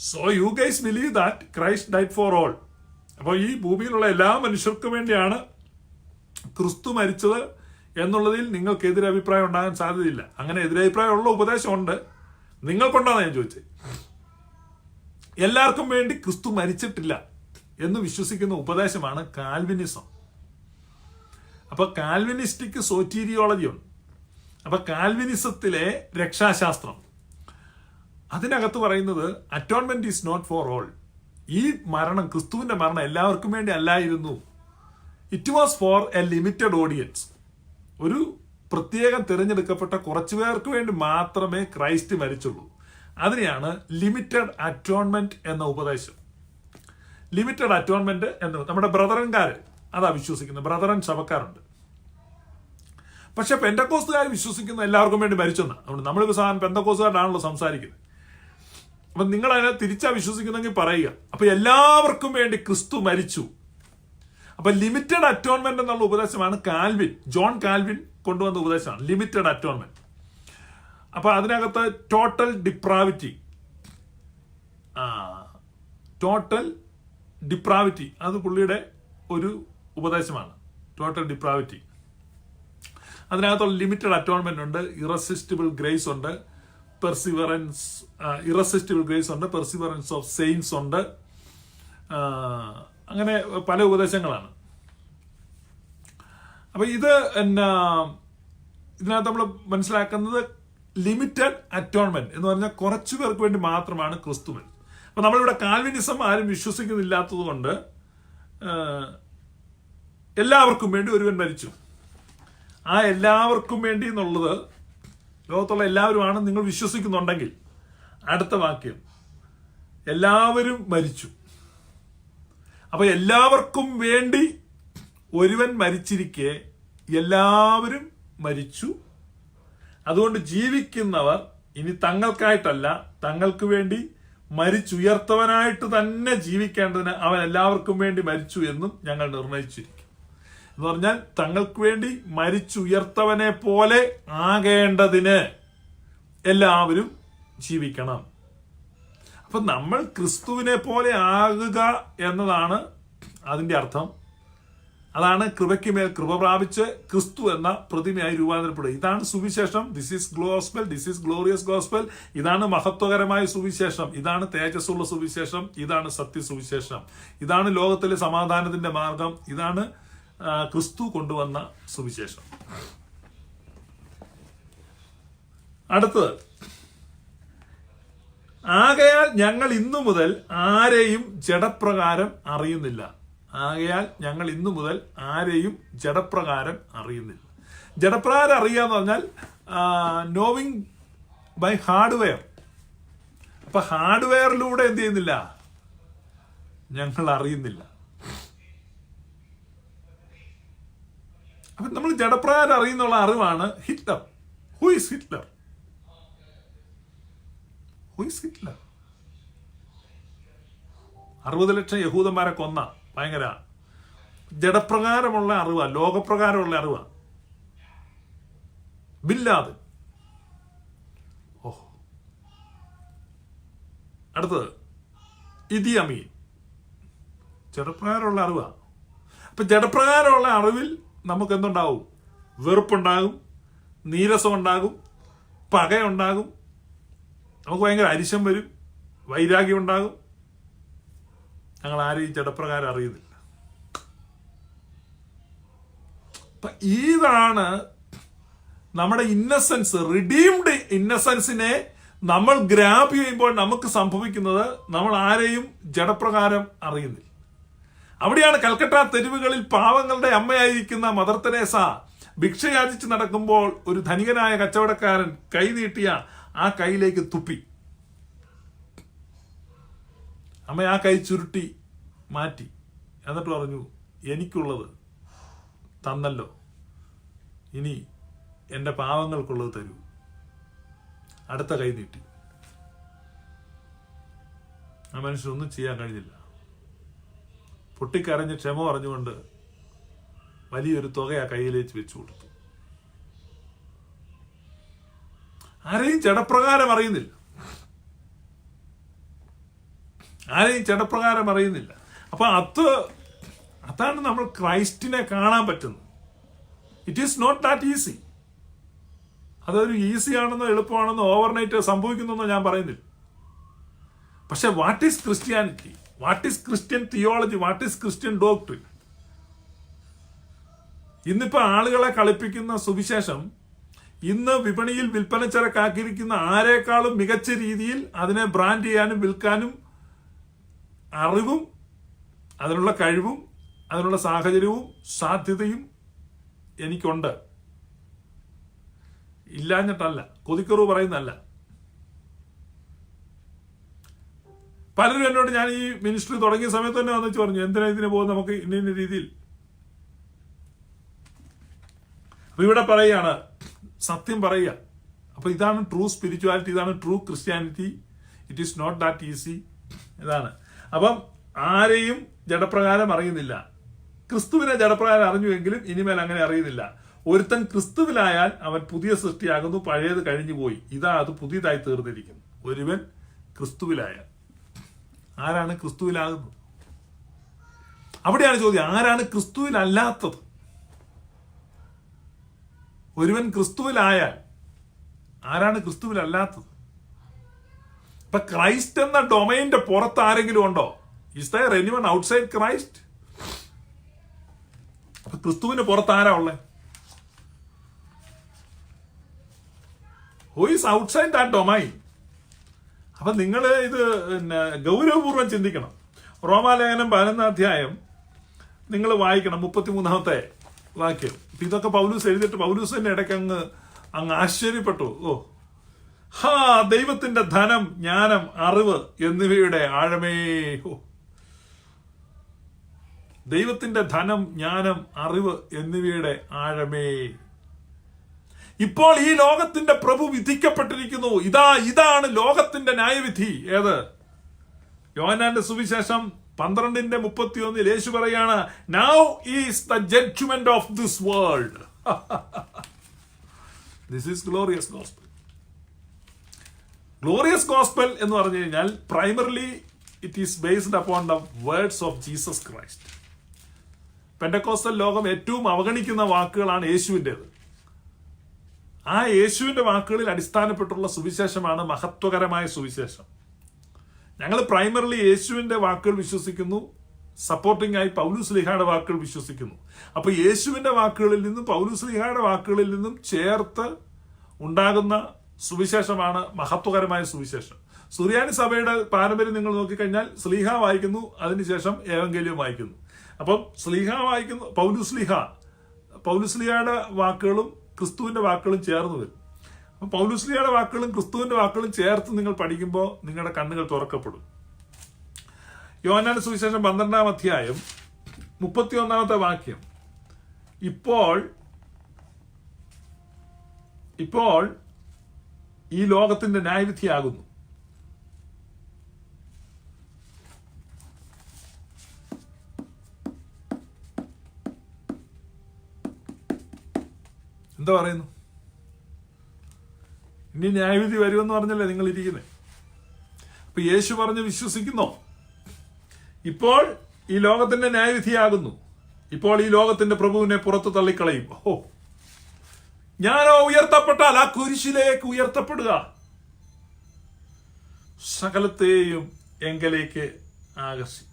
Speaker 1: So you guys believe that Christ died for all. അപ്പോൾ ഈ ഭൂമിയിലുള്ള എല്ലാ മനുഷ്യർക്കും വേണ്ടിയാണ് ക്രിസ്തു മരിച്ചത് എന്നുള്ളതിൽ നിങ്ങൾക്ക് എതിരഭിപ്രായം ഉണ്ടാകാൻ സാധ്യതയില്ല. അങ്ങനെ എതിരഭിപ്രായമുള്ള ഉപദേശമുണ്ട്, നിങ്ങൾക്കുണ്ടാകുന്ന ഞാൻ ചോദിച്ചത്. എല്ലാവർക്കും വേണ്ടി ക്രിസ്തു മരിച്ചിട്ടില്ല എന്ന് വിശ്വസിക്കുന്ന ഉപദേശമാണ് കാൽവിനിസം. അപ്പൊ കാൽവിനിസ്റ്റിക് സോറ്റീരിയോളജി ഉണ്ട്. അപ്പൊ കാൽവിനിസത്തിലെ രക്ഷാശാസ്ത്രം അതിനകത്ത് പറയുന്നത് atonement is not for all. ഈ ക്രിസ്തുവിന്റെ മരണം എല്ലാവർക്കും വേണ്ടി അല്ലായിരുന്നു. It was for a limited audience. ഒരു പ്രത്യേകം തിരഞ്ഞെടുക്കപ്പെട്ട കുറച്ചു പേർക്ക് വേണ്ടി മാത്രമേ ക്രൈസ്റ്റ് മരിച്ചുള്ളൂ. അതിനെയാണ് ലിമിറ്റഡ് അറ്റോൺമെന്റ് എന്ന ഉപദേശം. ലിമിറ്റഡ് അറ്റോൺമെന്റ് എന്ന് നമ്മുടെ ബ്രദറൻകാര് അതാ വിശ്വസിക്കുന്നത്. ബ്രദറൻ സഭക്കാരുണ്ട്. പക്ഷെ പെന്തക്കോസ്തുകാർ വിശ്വസിക്കുന്ന എല്ലാവർക്കും വേണ്ടി മരിച്ചെന്നാണ്. അതുകൊണ്ട് നമ്മളിപ്പോൾ സാധാരണ പെന്തക്കോസ്തുകാരാണല്ലോ സംസാരിക്കുന്നത്. അപ്പൊ നിങ്ങൾ അതിനെ തിരിച്ചാ വിശ്വസിക്കുന്നെങ്കിൽ പറയുക. അപ്പൊ എല്ലാവർക്കും വേണ്ടി ക്രിസ്തു മരിച്ചു. അപ്പൊ ലിമിറ്റഡ് അറ്റോൺമെന്റ് എന്നുള്ള ഉപദേശമാണ് ജോൺ കാൽവിൻ കൊണ്ടുവന്ന ഉപദേശമാണ് ലിമിറ്റഡ് അറ്റോൺമെന്റ്. അപ്പൊ അതിനകത്ത് ടോട്ടൽ ഡിപ്രാവിറ്റി അത് പുള്ളിയുടെ ഒരു ഉപദേശമാണ്. Total depravity. അതിനകത്തുള്ള ലിമിറ്റഡ് അറ്റോൺമെന്റ് ഉണ്ട്, ഇറസിസ്റ്റിബിൾ ഗ്രേസ് ഉണ്ട്, പെർസിവറൻസ് ഓഫ് സെയിൻസ് ഉണ്ട്. അങ്ങനെ പല ഉപദേശങ്ങളാണ്. അപ്പൊ ഇതിനകത്ത് നമ്മൾ മനസ്സിലാക്കുന്നത് ലിമിറ്റഡ് അറ്റോൺമെന്റ് എന്ന് പറഞ്ഞാൽ കുറച്ചു പേർക്ക് വേണ്ടി മാത്രമാണ് ക്രിസ്തു മരിച്ചത്. അപ്പൊ നമ്മളിവിടെ കാൽവിനിസം ആരും വിശ്വസിക്കുന്നില്ലാത്തത് കൊണ്ട് എല്ലാവർക്കും വേണ്ടി ഒരുവൻ മരിച്ചു. ആ എല്ലാവർക്കും വേണ്ടി എന്നുള്ളത് ലോകത്തുള്ള എല്ലാവരുമാണ് നിങ്ങൾ വിശ്വസിക്കുന്നുണ്ടെങ്കിൽ, അടുത്ത വാക്യം എല്ലാവരും മരിച്ചു. അപ്പൊ എല്ലാവർക്കും വേണ്ടി ഒരുവൻ മരിച്ചിരിക്കെ എല്ലാവരും മരിച്ചു. അതുകൊണ്ട് ജീവിക്കുന്നവർ ഇനി തങ്ങൾക്കായിട്ടല്ല, തങ്ങൾക്ക് വേണ്ടി മരിച്ചുയർത്തവനായിട്ട് തന്നെ ജീവിക്കേണ്ടതിന് അവൻ എല്ലാവർക്കും വേണ്ടി മരിച്ചു എന്നും ഞങ്ങൾ നിർണയിച്ചിരിക്കും. എന്ന് പറഞ്ഞാൽ തങ്ങൾക്ക് വേണ്ടി മരിച്ചുയർത്തവനെ പോലെ ആകേണ്ടതിന് എല്ലാവരും ജീവിക്കണം. അപ്പൊ നമ്മൾ ക്രിസ്തുവിനെ പോലെ ആകുക എന്നതാണ് അതിന്റെ അർത്ഥം. അതാണ് കൃപയ്ക്ക് മേൽ കൃപ പ്രാപിച്ച് ക്രിസ്തു എന്ന പ്രതിമയായി രൂപാന്തരപ്പെടുക. ഇതാണ് സുവിശേഷം. This is gospel, this is glorious gospel. ഇതാണ് മഹത്വകരമായ സുവിശേഷം, ഇതാണ് തേജസ്സുള്ള സുവിശേഷം, ഇതാണ് സത്യസുവിശേഷം, ഇതാണ് ലോകത്തിലെ സമാധാനത്തിന്റെ മാർഗം, ഇതാണ് ക്രിസ്തു കൊണ്ടുവന്ന സുവിശേഷം. അടുത്തത്, ആകയാൽ ഞങ്ങൾ ഇന്നു മുതൽ ആരെയും ജഡപ്രകാരം അറിയുന്നില്ല. ആകയാൽ ഞങ്ങൾ ഇന്നു മുതൽ ആരെയും ജഡപ്രകാരം അറിയുന്നില്ല. ജഡപ്രകാരം അറിയുക എന്ന് പറഞ്ഞാൽ നോവിങ് ബൈ ഹാർഡ്വെയർ. അപ്പൊ ഹാർഡ്വെയറിലൂടെ എന്ത് ചെയ്യുന്നില്ല, ഞങ്ങൾ അറിയുന്നില്ല. അപ്പൊ നമ്മൾ ജഡപ്രകാരം അറിയുന്നുള്ള അറിവാണ് Hitler. Who is Hitler? Who is Hitler? 60 ലക്ഷം യഹൂദന്മാരെ കൊന്ന ഭയങ്കര ജഡപ്രകാരമുള്ള അറിവാ, ലോകപ്രകാരമുള്ള അറിവാ. ബില്ലാദ്. ഓഹ്. അടുത്തത് ഇദി അമീൻ. ജഡപ്രകാരമുള്ള അറിവാ. അപ്പൊ ജഡപ്രകാരമുള്ള അറിവിൽ നമുക്ക് എന്തുണ്ടാവും? വെറുപ്പുണ്ടാകും, നീരസം ഉണ്ടാകും, പകയുണ്ടാകും, നമുക്ക് ഭയങ്കര അരിശം വരും, വൈരാഗ്യം ഉണ്ടാകും. ഞങ്ങൾ ആരെയും ജഡപ്രകാരം അറിയുന്നില്ല. അപ്പൊ ഇതാണ് നമ്മുടെ ഇന്നസെൻസ്. റിഡീംഡ് ഇന്നസെൻസിനെ നമ്മൾ ഗ്രാബ് ചെയ്യുമ്പോൾ നമുക്ക് സംഭവിക്കുന്നത്, നമ്മൾ ആരെയും ജഡപ്രകാരം അറിയുന്നില്ല. അവിടെയാണ് കൽക്കട്ട തെരുവുകളിൽ പാവങ്ങളുടെ അമ്മയായിരിക്കുന്ന മദർ തെരേസ ഭിക്ഷ യാചിച്ച് നടക്കുമ്പോൾ ഒരു ധനികനായ കച്ചവടക്കാരൻ കൈ നീട്ടിയ ആ കൈയിലേക്ക് തുപ്പി. അമ്മ ആ കൈ ചുരുട്ടി മാറ്റി. എന്നിട്ട് പറഞ്ഞു, എനിക്കുള്ളത് തന്നല്ലോ, ഇനി എന്റെ പാവങ്ങൾക്കുള്ളത് തരൂ. അടുത്ത കൈ നീട്ടി. ആ മനുഷ്യനൊന്നും ചെയ്യാൻ കഴിഞ്ഞില്ല. പൊട്ടിക്കരഞ്ഞ് ക്ഷമ പറഞ്ഞുകൊണ്ട് വലിയൊരു തുക ആ കയ്യിലേക്ക് വെച്ചു കൊടുത്തു. ആരെയും ജഡപ്രകാരം അറിയുന്നില്ല. ആരെയും ജഡപ്രകാരം അറിയുന്നില്ല. അപ്പൊ അതാണ് നമ്മൾ ക്രൈസ്റ്റിനെ കാണാൻ പറ്റുന്നത്. It is not that easy. അതൊരു ഈസി ആണെന്നോ എളുപ്പമാണെന്നോ ഓവർനൈറ്റ് സംഭവിക്കുന്നോ ഞാൻ പറയുന്നില്ല. പക്ഷെ what is Christianity? What is Christian theology? What is Christian doctrine? ഇന്നിപ്പോ ആളുകളെ കളിപ്പിക്കുന്ന സുവിശേഷം ഇന്ന് വിപണിയിൽ വിൽപ്പന ചരക്കാക്കിയിരിക്കുന്ന ആരെക്കാളും മികച്ച രീതിയിൽ അതിനെ ബ്രാൻഡ് ചെയ്യാനും വിൽക്കാനും അറിവും അതിനുള്ള കഴിവും അതിനുള്ള സാഹചര്യവും സാധ്യതയും എനിക്കുണ്ട്. ഇല്ലാഞ്ഞിട്ടല്ല, കൊതിക്കുറവ് പറയുന്നതല്ല. പലരും എന്നോട്, ഞാൻ ഈ മിനിസ്ട്രി തുടങ്ങിയ സമയത്ത് തന്നെ വന്നിച്ച് പറഞ്ഞു, എന്തിനാ ഇതിന് പോകും, നമുക്ക് ഇന്ന രീതിയിൽ. അപ്പൊ ഇവിടെ പറയുകയാണ്, സത്യം പറയുക. അപ്പൊ ഇതാണ് ട്രൂ സ്പിരിച്വാലിറ്റി, ഇതാണ് true Christianity. It is not that easy. ഇതാണ്. അപ്പം ആരെയും ജഡപ്രകാരം അറിയുന്നില്ല. ക്രിസ്തുവിനെ ജഡപ്രകാരം അറിഞ്ഞുവെങ്കിലും ഇനിമേൽ അങ്ങനെ അറിയുന്നില്ല. ഒരുത്തൻ ക്രിസ്തുവിലായാൽ അവൻ പുതിയ സൃഷ്ടിയാകുന്നു, പഴയത് കഴിഞ്ഞു പോയി, ഇതാ അത് പുതിയതായി തീർന്നിരിക്കുന്നു. ഒരുവൻ ക്രിസ്തുവിലായാൽ. ആരാണ് ക്രിസ്തുവിലാകുന്നത്? അവിടെയാണ് ചോദ്യം, ആരാണ് ക്രിസ്തുവിലല്ലാത്തത്? ഒരുവൻ ക്രിസ്തുവിലായാൽ ആരാണ് ക്രിസ്തുവിലല്ലാത്തത്? ഇപ്പൊ ക്രൈസ്റ്റ് എന്ന ഡൊമൈന്റെ പുറത്ത് ആരെങ്കിലും ഉണ്ടോ? Is there anyone outside Christ? അപ്പൊ ക്രിസ്തുവിന് പുറത്ത് ആരാ ഉള്ളത്? Who is outside that domain? അപ്പൊ നിങ്ങൾ ഇത് ഗൗരവപൂർവ്വം ചിന്തിക്കണം. റോമാലേഖനം 11 അധ്യായം നിങ്ങൾ വായിക്കണം, 33 വാക്യം. ഇതൊക്കെ പൗലൂസ് എഴുതിയിട്ട് പൗലൂസ് തന്നെ ഇടയ്ക്ക് അങ്ങ് ആശ്ചര്യപ്പെട്ടു. ദൈവത്തിന്റെ ധനം, ജ്ഞാനം, അറിവ് എന്നിവയുടെ ആഴമേ. ദൈവത്തിന്റെ ധനം, ജ്ഞാനം, അറിവ് എന്നിവയുടെ ആഴമേ. ഇപ്പോൾ ഈ ലോകത്തിന്റെ പ്രഭു വിധിക്കപ്പെട്ടിരിക്കുന്നു. ഇതാണ് ലോകത്തിന്റെ ന്യായവിധി. ഏത്? യോഹന്നാന്റെ സുവിശേഷം 12:31 യേശു പറയാണ്, now is the judgment of this world. This is glorious gospel. Glorious gospel എന്ന് പറഞ്ഞു കഴിഞ്ഞാൽ primarily it is based upon the words of Jesus Christ. Pentecostal ലോകം ഏറ്റവും അവഗണിക്കുന്ന വാക്കുകളാണ് യേശുവിൻ്റെത്. ആ യേശുവിന്റെ വാക്കുകളിൽ അടിസ്ഥാനപ്പെട്ടുള്ള സുവിശേഷമാണ് മഹത്വകരമായ സുവിശേഷം. ഞങ്ങൾ പ്രൈമറിലി യേശുവിന്റെ വാക്കുകൾ വിശ്വസിക്കുന്നു, സപ്പോർട്ടിംഗ് ആയി പൗലൂസ് ലീഹായുടെ വാക്കുകൾ വിശ്വസിക്കുന്നു. അപ്പൊ യേശുവിന്റെ വാക്കുകളിൽ നിന്നും പൗലൂസ് ലീഹായുടെ വാക്കുകളിൽ നിന്നും ചേർത്ത് ഉണ്ടാകുന്ന സുവിശേഷമാണ് മഹത്വകരമായ സുവിശേഷം. സുറിയാനി സഭയുടെ പാരമ്പര്യം നിങ്ങൾ നോക്കിക്കഴിഞ്ഞാൽ സ്ലീഹ വായിക്കുന്നു, അതിനുശേഷം ഏവങ്കേലിയം വായിക്കുന്നു. അപ്പം സ്ലീഹ വായിക്കുന്നു, പൗലൂസ് ലീഹയുടെ വാക്കുകളും ക്രിസ്തുവിന്റെ വാക്കുകളും ചേർന്ന് വരും. അപ്പൊ പൗലൂസ് ലീഹയുടെ വാക്കുകളും ക്രിസ്തുവിന്റെ വാക്കുകളും ചേർത്ത് നിങ്ങൾ പഠിക്കുമ്പോൾ നിങ്ങളുടെ കണ്ണുകൾ തുറക്കപ്പെടും. യോഹന്നാന്റെ സുവിശേഷം 12 അധ്യായം 31 വാക്യം. ഇപ്പോൾ ഈ ലോകത്തിന്റെ ന്യായവിധിയാകുന്നു. എന്താ പറയുന്നു? ഇനി ന്യായവിധി വരുമെന്ന് പറഞ്ഞല്ലേ നിങ്ങൾ ഇരിക്കുന്നത്. അപ്പൊ യേശു പറഞ്ഞ് വിശ്വസിക്കുന്നോ? ഇപ്പോൾ ഈ ലോകത്തിന്റെ ന്യായവിധിയാകുന്നു. ഇപ്പോൾ ഈ ലോകത്തിന്റെ പ്രഭുവിനെ പുറത്തു തള്ളിക്കളയും. ഞാനോ ഉയർത്തപ്പെട്ടാൽ ആ കുരിശിലേക്ക് ഉയർത്തപ്പെടുക, സകലത്തെയും എങ്കലേക്ക് ആകർഷിക്കും.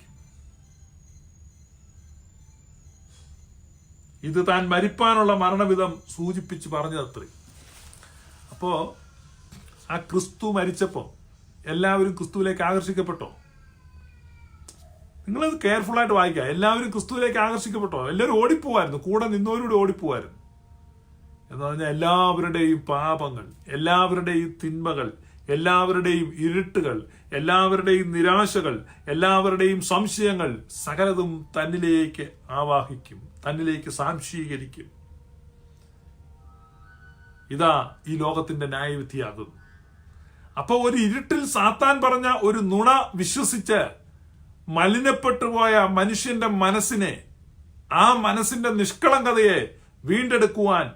Speaker 1: ഇത് താൻ മരിപ്പാനുള്ള മരണവിധം സൂചിപ്പിച്ച് പറഞ്ഞതത്രേ. അപ്പോ ആ ക്രിസ്തു മരിച്ചപ്പോ എല്ലാവരും ക്രിസ്തുവിലേക്ക് ആകർഷിക്കപ്പെട്ടോ? നിങ്ങളത് കെയർഫുൾ ആയിട്ട് വായിക്കുക. എല്ലാവരും ക്രിസ്തുവിലേക്ക് ആകർഷിക്കപ്പെട്ടോ? എല്ലാവരും ഓടിപ്പോവായിരുന്നു, കൂടെ നിന്നവരോട് ഓടിപ്പോവായിരുന്നു. എന്ന് പറഞ്ഞാൽ എല്ലാവരുടെയും പാപങ്ങൾ, എല്ലാവരുടെയും തിന്മകൾ, എല്ലാവരുടെയും ഇരുട്ടുകൾ, എല്ലാവരുടെയും നിരാശകൾ, എല്ലാവരുടെയും സംശയങ്ങൾ സകലതും തന്നിലേക്ക് ആവാഹിക്കും, തന്നിലേക്ക് സാംശീകരിക്കും. ഇതാ ഈ ലോകത്തിന്റെ ന്യായവിധിയാകുന്നു. അപ്പൊ ഒരു ഇരുട്ടിൽ സാത്താൻ പറഞ്ഞ ഒരു നുണ വിശ്വസിച്ച് മലിനപ്പെട്ടു പോയ മനുഷ്യന്റെ മനസ്സിനെ, ആ മനസ്സിന്റെ നിഷ്കളങ്കതയെ വീണ്ടെടുക്കുവാൻ,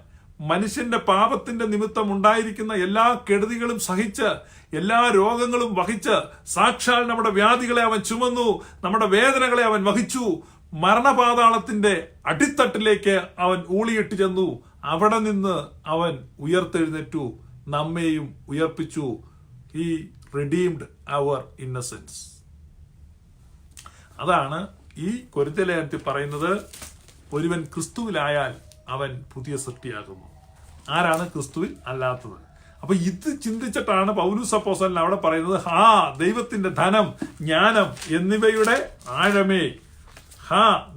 Speaker 1: മനുഷ്യന്റെ പാപത്തിന്റെ നിമിത്തം ഉണ്ടായിരിക്കുന്ന എല്ലാ കെടുതികളും സഹിച്ച്, എല്ലാ രോഗങ്ങളും വഹിച്ച്, സാക്ഷാൽ നമ്മുടെ വ്യാധികളെ അവൻ ചുമന്നു, നമ്മുടെ വേദനകളെ അവൻ വഹിച്ചു, മരണപാതാളത്തിന്റെ അടിത്തട്ടിലേക്ക് അവൻ ഊളിയിട്ട് ചെന്നു. അവിടെ നിന്ന് അവൻ ഉയർത്തെഴുന്നേറ്റു, നമ്മെയും ഉയർപ്പിച്ചു. He redeemed our innocence. അതാണ് ഈ കൊരിന്ത്യർ ലേഖനത്തിൽ പറയുന്നത്, ഒരുവൻ ക്രിസ്തുവിലായാൽ അവൻ പുതിയ സൃഷ്ടിയാകുന്നു. ആരാണ് ക്രിസ്തുവിൽ അല്ലാത്തത്? അപ്പൊ ഇത് ചിന്തിച്ചിട്ടാണ് പൗലോസ് അപ്പോസ്തലൻ അവിടെ പറയുന്നത്, ദൈവത്തിന്റെ ധനം, ജ്ഞാനം എന്നിവയുടെ ആഴമേ.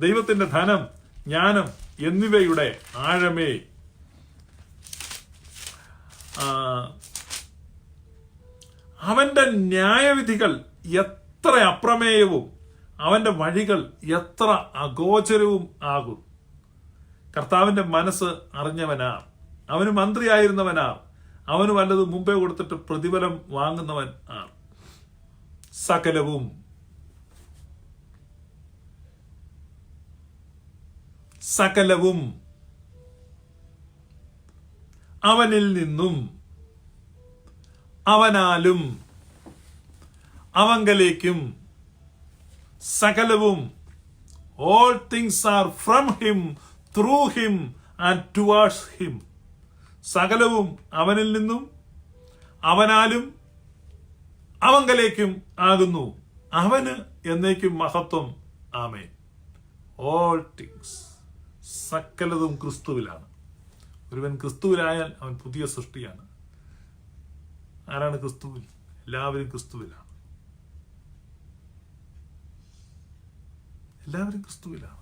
Speaker 1: ദൈവത്തിന്റെ ധനം, ജ്ഞാനം എന്നിവയുടെ ആഴമേ. അവന്റെ ന്യായവിധികൾ എത്ര അപ്രമേയവും അവന്റെ വഴികൾ എത്ര അഗോചരവും ആകും. കർത്താവിന്റെ മനസ്സ് അറിഞ്ഞവനാ, അവന് മന്ത്രിയായിരുന്നവനാ, അവന് വല്ലതും മുമ്പേ കൊടുത്തിട്ട് പ്രതിഫലം വാങ്ങുന്നവൻ ആർ. സകലവും അവനിൽ നിന്നും അവനാലും അവങ്കലേക്കും സകലവും, all things are from him, through him and towards him. സകലവും അവനിൽ നിന്നും അവനാലും അവങ്കലേക്കും ആകുന്നു. അവന് എന്നേക്കും മഹത്വം. ആമേൻ. ഓൾ തിങ്സ്, സകലതും ക്രിസ്തുവിലാണ്. ഒരുവൻ ക്രിസ്തുവിലായാൽ അവൻ പുതിയ സൃഷ്ടിയാണ്. ആരാണ് ക്രിസ്തുവിൽ? എല്ലാവരും ക്രിസ്തുവിലാണ്. എല്ലാവരും ക്രിസ്തുവിലാണ്.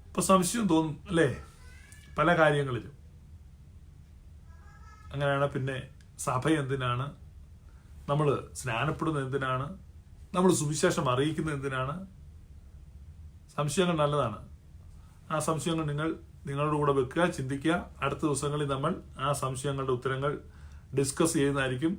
Speaker 1: ഇപ്പൊ സംശയം തോന്നും അല്ലേ പല കാര്യങ്ങളിലും. അങ്ങനെയാണ് പിന്നെ സഭ എന്തിനാണ്, നമ്മൾ സ്നാനപ്പെടുന്നത് എന്തിനാണ്, നമ്മൾ സുവിശേഷം അറിയിക്കുന്നത് എന്തിനാണ്? സംശയങ്ങൾ നല്ലതാണ്. ആ സംശയങ്ങൾ നിങ്ങളുടെ കൂടെ വെക്കുക, ചിന്തിക്കുക. അടുത്ത ദിവസങ്ങളിൽ നമ്മൾ ആ സംശയങ്ങളുടെ ഉത്തരങ്ങൾ ഡിസ്കസ് ചെയ്യുന്നതായിരിക്കും.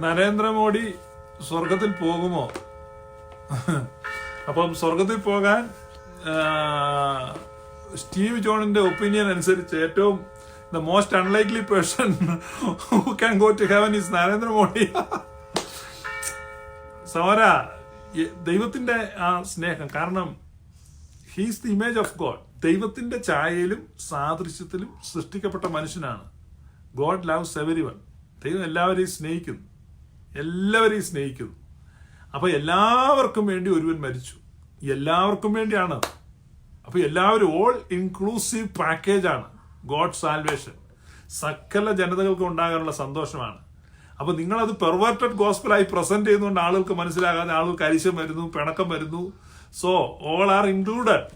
Speaker 1: നരേന്ദ്രമോദി സ്വർഗത്തിൽ പോകുമോ? അപ്പം സ്വർഗത്തിൽ പോകാൻ സ്റ്റീവ് ജോണിന്റെ ഒപ്പീനിയൻ അനുസരിച്ച് ഏറ്റവും the most unlikely person who can go to heaven is Narendra Modi. സോര ദൈവത്തിന്റെ ആ സ്നേഹം, കാരണം he's the image of God. ദൈവത്തിന്റെ ഛായയിലും സാദൃശ്യത്തിലും സൃഷ്ടിക്കപ്പെട്ട മനുഷ്യനാണ്. God loves everyone. ദൈവം എല്ലാവരെയും സ്നേഹിക്കുന്നു, എല്ലാവരെയും സ്നേഹിക്കുന്നു. അപ്പൊ എല്ലാവർക്കും വേണ്ടി ഒരുവൻ മരിച്ചു. എല്ലാവർക്കും വേണ്ടിയാണ്. അപ്പൊ എല്ലാവരും ഓൾ ഇൻക്ലൂസീവ് പാക്കേജ് ആണ് ഗോഡ് സാൽവേഷൻ. സകല ജനതകൾക്ക് ഉണ്ടാകാനുള്ള സന്തോഷമാണ്. അപ്പൊ നിങ്ങളത് പെർവേർട്ടഡ് ഗോസ്പലായി പ്രസന്റ് ചെയ്യുന്നതുകൊണ്ട് ആളുകൾക്ക് മനസ്സിലാകാതെ ആളുകൾക്ക് അരിശം വരുന്നു, പിണക്കം വരുന്നു. So all are included.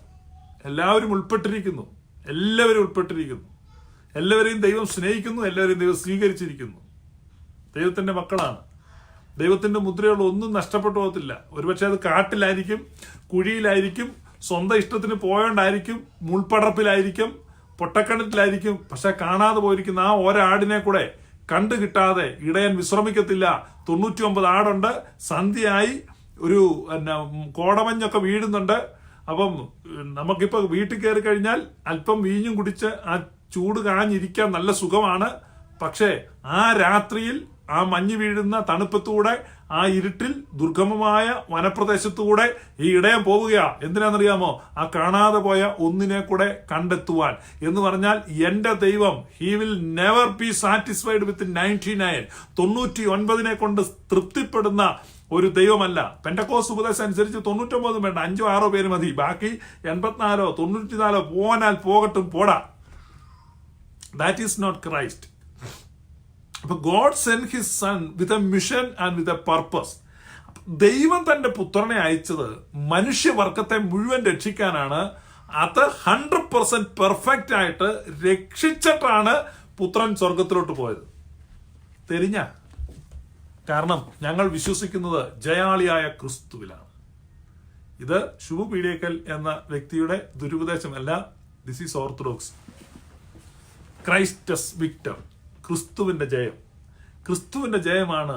Speaker 1: എല്ലാവരും ഉൾപ്പെട്ടിരിക്കുന്നു. എല്ലാവരെയും ദൈവം സ്നേഹിക്കുന്നു, എല്ലാവരെയും ദൈവം സ്വീകരിച്ചിരിക്കുന്നു. ദൈവത്തിന്റെ മക്കളാണ്. ദൈവത്തിന്റെ മുദ്രയുള്ള ഒന്നും നഷ്ടപ്പെട്ടു പോകത്തില്ല. ഒരുപക്ഷെ അത് കാട്ടിലായിരിക്കും, കുഴിയിലായിരിക്കും, സ്വന്തം ഇഷ്ടത്തിന് പോയോണ്ടായിരിക്കും, മുൾപ്പടർപ്പിലായിരിക്കും, പൊട്ടക്കിണറ്റിലായിരിക്കും. പക്ഷെ കാണാതെ പോയിരിക്കുന്ന ആ ഒരാടിനെ കൂടെ കണ്ടു കിട്ടാതെ ഇടയൻ വിശ്രമിക്കത്തില്ല. 99 ആടുണ്ട്. സന്ധ്യയായി ഒരു കോടമഞ്ഞൊക്കെ വീഴുന്നുണ്ട്. അപ്പം നമുക്കിപ്പോ വീട്ടിൽ കയറി കഴിഞ്ഞാൽ അല്പം വീഞ്ഞും കുടിച്ച് ആ ചൂട് കാഞ്ഞിരിക്കാൻ നല്ല സുഖമാണ്. പക്ഷേ ആ രാത്രിയിൽ ആ മഞ്ഞ് വീഴുന്ന തണുപ്പത്തൂടെ, ആ ഇരുട്ടിൽ ദുർഗമമായ വനപ്രദേശത്തൂടെ ഈ ഇടയൻ പോവുകയാ. എന്തിനാണെന്നറിയാമോ? ആ കാണാതെ പോയ ഒന്നിനെ കൂടെ കണ്ടെത്തുവാൻ. എന്ന് പറഞ്ഞാൽ എന്റെ ദൈവം he will never be satisfied with 99 കൊണ്ട് തൃപ്തിപ്പെടുന്ന ഒരു ദൈവമല്ല. പെന്തക്കോസ്ത് ഉപദേശം അനുസരിച്ച് 99 വേണ്ട, 5-6 പേര് മതി. ബാക്കി 84 94 പോകാനാൽ പോകട്ടും, പോടാ. That is not Christ. അപ്പൊ God send his son with a mission and with a purpose. ദൈവം തന്റെ പുത്രനെ അയച്ചത് മനുഷ്യവർഗത്തെ മുഴുവൻ രക്ഷിക്കാനാണ്. അത് 100% പെർഫെക്റ്റ് ആയിട്ട് രക്ഷിച്ചിട്ടാണ് പുത്രൻ സ്വർഗത്തിലോട്ട് പോയത്. തെരിഞ്ഞ കാരണം ഞങ്ങൾ വിശ്വസിക്കുന്നത് ജയാളിയായ ക്രിസ്തുവിലാണ്. ഇത് ശുഭ പീഡിയക്കൽ എന്ന വ്യക്തിയുടെ ദുരുപദേശമല്ല. This is orthodox. Christus Victor, ക്രിസ്തുവിന്റെ ജയം. ക്രിസ്തുവിന്റെ ജയമാണ്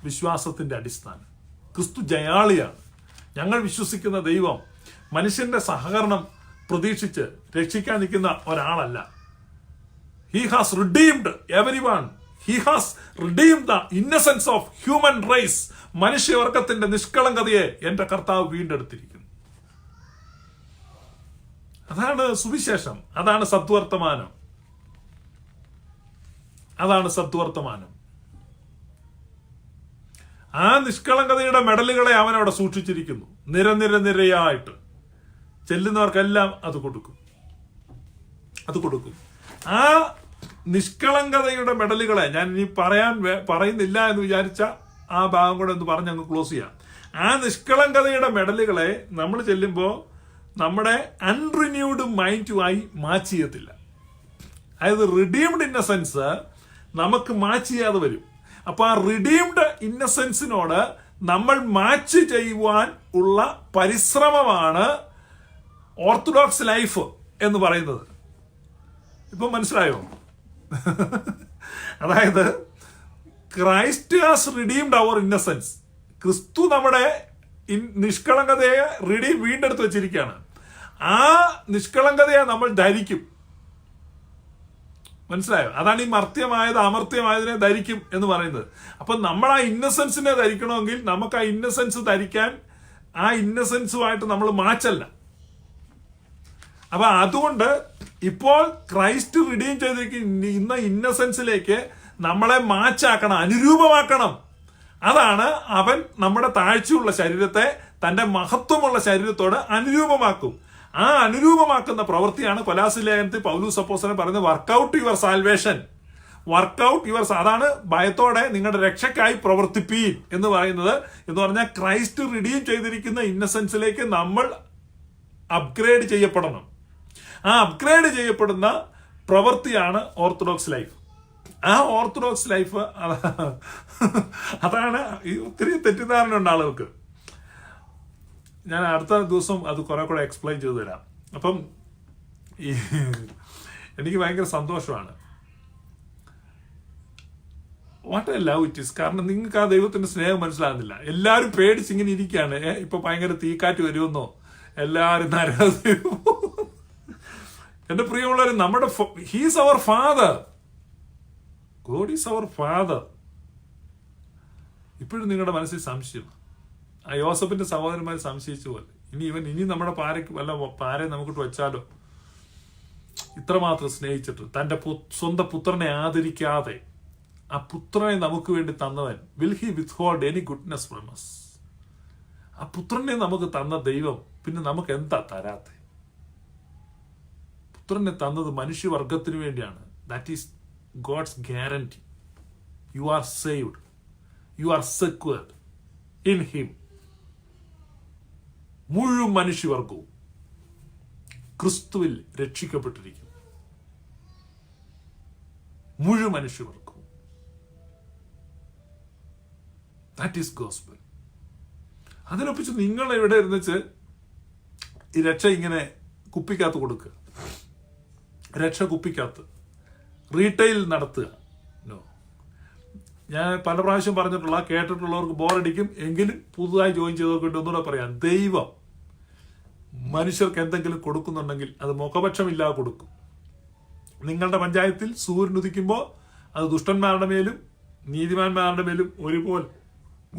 Speaker 1: വിശ്വാസത്തിന്റെ അടിസ്ഥാനം. ക്രിസ്തു ജയാളിയാണ്. ഞങ്ങൾ വിശ്വസിക്കുന്ന ദൈവം മനുഷ്യന്റെ സഹകരണം പ്രതീക്ഷിച്ച് രക്ഷിക്കാൻ നിൽക്കുന്ന ഒരാളല്ല. He has redeemed everyone. He has redeemed the innocence of human race. മനുഷ്യവർഗത്തിന്റെ നിഷ്കളങ്കതയെ എന്റെ കർത്താവ് വീണ്ടെടുത്തിരിക്കുന്നു. അതാണ് സുവിശേഷം, അതാണ് സദ്വർത്തമാനം, അതാണ് സദ്വർത്തമാനം. ആ നിഷ്കളങ്കതയുടെ മെഡലുകളെ അവൻ അവിടെ സൂക്ഷിച്ചിരിക്കുന്നു. നിരയായിട്ട് ചെല്ലുന്നവർക്കെല്ലാം അത് കൊടുക്കും. ആ നിഷ്കളങ്കതയുടെ മെഡലുകളെ ഞാൻ ഇനി പറയുന്നില്ല എന്ന് വിചാരിച്ച ആ ഭാഗം കൂടെ ഒന്ന് പറഞ്ഞ് അങ്ങ് ക്ലോസ് ചെയ്യാം. ആ നിഷ്കളങ്കതയുടെ മെഡലുകളെ നമ്മൾ ചെല്ലുമ്പോൾ നമ്മുടെ അൺറിന്യൂഡ് മൈൻഡുമായി മാച്ച് ചെയ്യത്തില്ല. അതായത് റിഡീംഡ് ഇന്നസെൻസ് നമുക്ക് മാച്ച് ചെയ്യാതെ വരും. അപ്പൊ ആ റിഡീംഡ് ഇന്നസെൻസിനോട് നമ്മൾ മാച്ച് ചെയ്യുവാൻ ഉള്ള പരിശ്രമമാണ് ഓർത്തഡോക്സ് ലൈഫ് എന്ന് പറയുന്നത്. ഇപ്പൊ മനസ്സിലായോ? അതായത് Christ has redeemed our innocence. ക്രിസ്തു നമ്മുടെ നിഷ്കളങ്കതയെ വീണ്ടെടുത്ത് വെച്ചിരിക്കുകയാണ്. ആ നിഷ്കളങ്കതയെ നമ്മൾ ധരിക്കും. മനസ്സിലായോ? അതാണ് ഈ മർത്യമായത് അമർത്യമായതിനെ ധരിക്കും എന്ന് പറയുന്നത്. അപ്പൊ നമ്മൾ ആ ഇന്നസെൻസിനെ ധരിക്കണമെങ്കിൽ നമുക്ക് ആ ഇന്നസെൻസ് ധരിക്കാൻ ആ ഇന്നസെൻസുമായിട്ട് നമ്മൾ മാച്ചല്ല. അപ്പൊ അതുകൊണ്ട് ഇപ്പോൾ ക്രൈസ്റ്റ് റിഡീം ചെയ്തിരിക്കുന്ന ഇന്ന ഇന്നസെൻസിലേക്ക് നമ്മളെ മാച്ചാക്കണം, അനുരൂപമാക്കണം. അതാണ് അവൻ നമ്മുടെ താഴ്ചയുള്ള ശരീരത്തെ തന്റെ മഹത്വമുള്ള ശരീരത്തോട് അനുരൂപമാക്കും. ആ അനുരൂപമാക്കുന്ന പ്രവൃത്തിയാണ് കൊലാസ്യ ലേഖനത്തിൽ പൗലോസ് അപ്പോസ്തലൻ പറയുന്നത്, work out your salvation. Work out your, അതാണ് ഭയത്തോടെ നിങ്ങളുടെ രക്ഷയ്ക്കായി പ്രവർത്തിപ്പീൻ എന്ന് പറയുന്നത്. എന്ന് പറഞ്ഞാൽ ക്രൈസ്റ്റ് റിഡീം ചെയ്തിരിക്കുന്ന ഇന്നസെൻസിലേക്ക് നമ്മൾ അപ്ഗ്രേഡ് ചെയ്യപ്പെടണം. ആ അപ്ഗ്രേഡ് ചെയ്യപ്പെടുന്ന പ്രവൃത്തിയാണ് ഓർത്തഡോക്സ് ലൈഫ്. ആ ഓർത്തഡോക്സ് ലൈഫ് അതാണ്. ഒത്തിരി തെറ്റിദ്ധാരണ ഉണ്ട് ആളുകൾക്ക്. ഞാൻ അടുത്ത ദിവസം അത് കുറെ കൂടെ എക്സ്പ്ലെയിൻ ചെയ്തു തരാം. അപ്പം എനിക്ക് ഭയങ്കര സന്തോഷമാണ്. What A love it is. കാരണം നിങ്ങൾക്ക് ആ ദൈവത്തിന്റെ സ്നേഹം മനസ്സിലാകുന്നില്ല. എല്ലാവരും പേടിച്ച് ഇങ്ങനെ ഇരിക്കുകയാണ്. ഇപ്പൊ ഭയങ്കര തീക്കാറ്റ് വരുമെന്നോ, എല്ലാവരും നരകത്തിൽ. എന്റെ പ്രിയമുള്ളവർ, നമ്മുടെ he's our father. God is our father. ഇപ്പോഴും നിങ്ങളുടെ മനസ്സിൽ സംശയം, ആ യോസഫിന്റെ സഹോദരന്മാർ സംശയിച്ചു പോലെ ഇനി നമ്മുടെ പാരയെ നമുക്കിട്ട് വെച്ചാലോ? ഇത്രമാത്രം സ്നേഹിച്ചിട്ട് തന്റെ സ്വന്തം പുത്രനെ ആദരിക്കാതെ ആ പുത്രനെ നമുക്ക് വേണ്ടി തന്നവൻ, will he withhold any goodness from us? ആ പുത്രനെ നമുക്ക് തന്ന ദൈവം പിന്നെ നമുക്ക് എന്താ തരാത്തെ? പുത്രനെ തന്നത് മനുഷ്യവർഗത്തിന് വേണ്ടിയാണ്. That is God's guarantee. You are saved, you are secured in him. മുഴുവൻ മനുഷ്യവർഗവും ക്രിസ്തുവിൽ രക്ഷിക്കപ്പെട്ടിരിക്കുന്നു. മുഴുവൻ മനുഷ്യവർഗവും. That is gospel. അതിനൊപ്പിച്ച് നിങ്ങൾ ഇവിടെ ഇരുന്നിച്ച് ഈ രക്ഷ ഇങ്ങനെ കുപ്പിക്കകത്ത് കൊടുക്കുക, രക്ഷ കുപ്പിക്കകത്ത് റീറ്റെയിൽ നടത്തുക. നോ, ഞാൻ പല പ്രാവശ്യം പറഞ്ഞിട്ടുള്ള, കേട്ടിട്ടുള്ളവർക്ക് ബോറടിക്കും. എങ്കിലും പുതുതായി ജോയിൻ ചെയ്തവർക്ക് ഒന്നുകൂടെ പറയാം, ദൈവം മനുഷ്യർക്ക് എന്തെങ്കിലും കൊടുക്കുന്നുണ്ടെങ്കിൽ അത് മുഖപക്ഷമില്ലാതെ കൊടുക്കും. നിങ്ങളുടെ പഞ്ചായത്തിൽ സൂര്യൻ ഉദിക്കുമ്പോൾ അത് ദുഷ്ടന്മാരുടെ മേലും നീതിമാന്മാരുടെ മേലും ഒരുപോലെ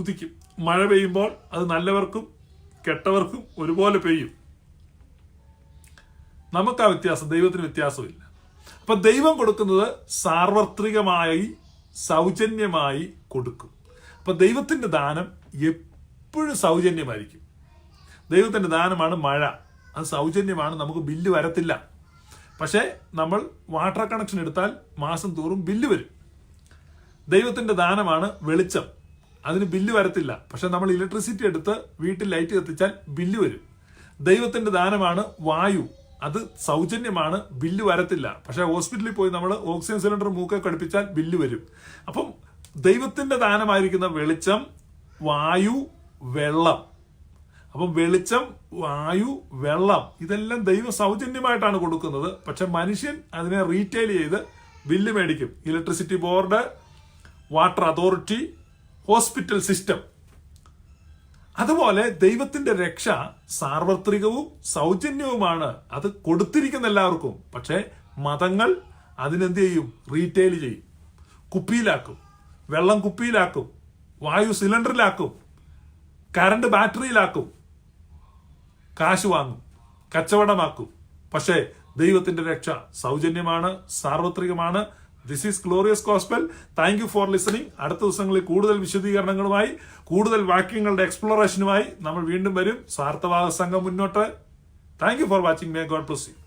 Speaker 1: ഉദിക്കും. മഴ പെയ്യുമ്പോൾ അത് നല്ലവർക്കും കെട്ടവർക്കും ഒരുപോലെ പെയ്യും. നമുക്ക് ആ വ്യത്യാസം, ദൈവത്തിന് വ്യത്യാസമില്ല. അപ്പൊ ദൈവം കൊടുക്കുന്നത് സാർവത്രികമായി സൗജന്യമായി കൊടുക്കും. അപ്പൊ ദൈവത്തിന്റെ ദാനം എപ്പോഴും സൗജന്യമായിരിക്കും. ദൈവത്തിന്റെ ദാനമാണ് മഴ, അത് സൗജന്യമാണ്, നമുക്ക് ബില്ല് വരത്തില്ല. പക്ഷെ നമ്മൾ വാട്ടർ കണക്ഷൻ എടുത്താൽ മാസം തോറും ബില്ല് വരും. ദൈവത്തിന്റെ ദാനമാണ് വെളിച്ചം, അതിന് ബില്ല് വരത്തില്ല. പക്ഷെ നമ്മൾ ഇലക്ട്രിസിറ്റി എടുത്ത് വീട്ടിൽ ലൈറ്റ് കത്തിച്ചാൽ ബില്ല് വരും. ദൈവത്തിന്റെ ദാനമാണ് വായു, അത് സൗജന്യമാണ്, ബില്ല് വരത്തില്ല. പക്ഷെ ഹോസ്പിറ്റലിൽ പോയി നമ്മൾ ഓക്സിജൻ സിലിണ്ടർ മൂക്കെ ഘടിപ്പിച്ചാൽ ബില്ല് വരും. അപ്പം ദൈവത്തിന്റെ ദാനമായിരിക്കുന്ന വെളിച്ചം, വായു, വെള്ളം. അപ്പം വെളിച്ചം, വായു, വെള്ളം ഇതെല്ലാം ദൈവം സൗജന്യമായിട്ടാണ് കൊടുക്കുന്നത്. പക്ഷെ മനുഷ്യൻ അതിനെ റീറ്റെയിൽ ചെയ്ത് ബില്ല് മേടിക്കും. Electricity board, water authority, hospital system. അതുപോലെ ദൈവത്തിന്റെ രക്ഷ സാർവത്രികവും സൗജന്യവുമാണ്. അത് കൊടുത്തിരിക്കുന്ന എല്ലാവർക്കും. പക്ഷെ മതങ്ങൾ അതിനെന്ത് ചെയ്യും? റീറ്റെയിൽ ചെയ്യും, കുപ്പിയിലാക്കും, വെള്ളം കുപ്പിയിലാക്കും, വായു സിലിണ്ടറിലാക്കും, കറണ്ട് ബാറ്ററിയിലാക്കും, കാശ് വാങ്ങും, കച്ചവടമാക്കും. പക്ഷേ ദൈവത്തിന്റെ രക്ഷ സൗജന്യമാണ്, സാർവത്രികമാണ്. This is glorious gospel. Thank you for listening. അടുത്ത ദിവസങ്ങളിൽ കൂടുതൽ വിശദീകരണങ്ങളുമായി, കൂടുതൽ വാക്യങ്ങളുടെ എക്സ്പ്ലോറേഷനുമായി നമ്മൾ വീണ്ടും വരും. സ്വാർത്ഥവാദ സംഘം മുന്നോട്ട്. Thank you for watching. May God bless you.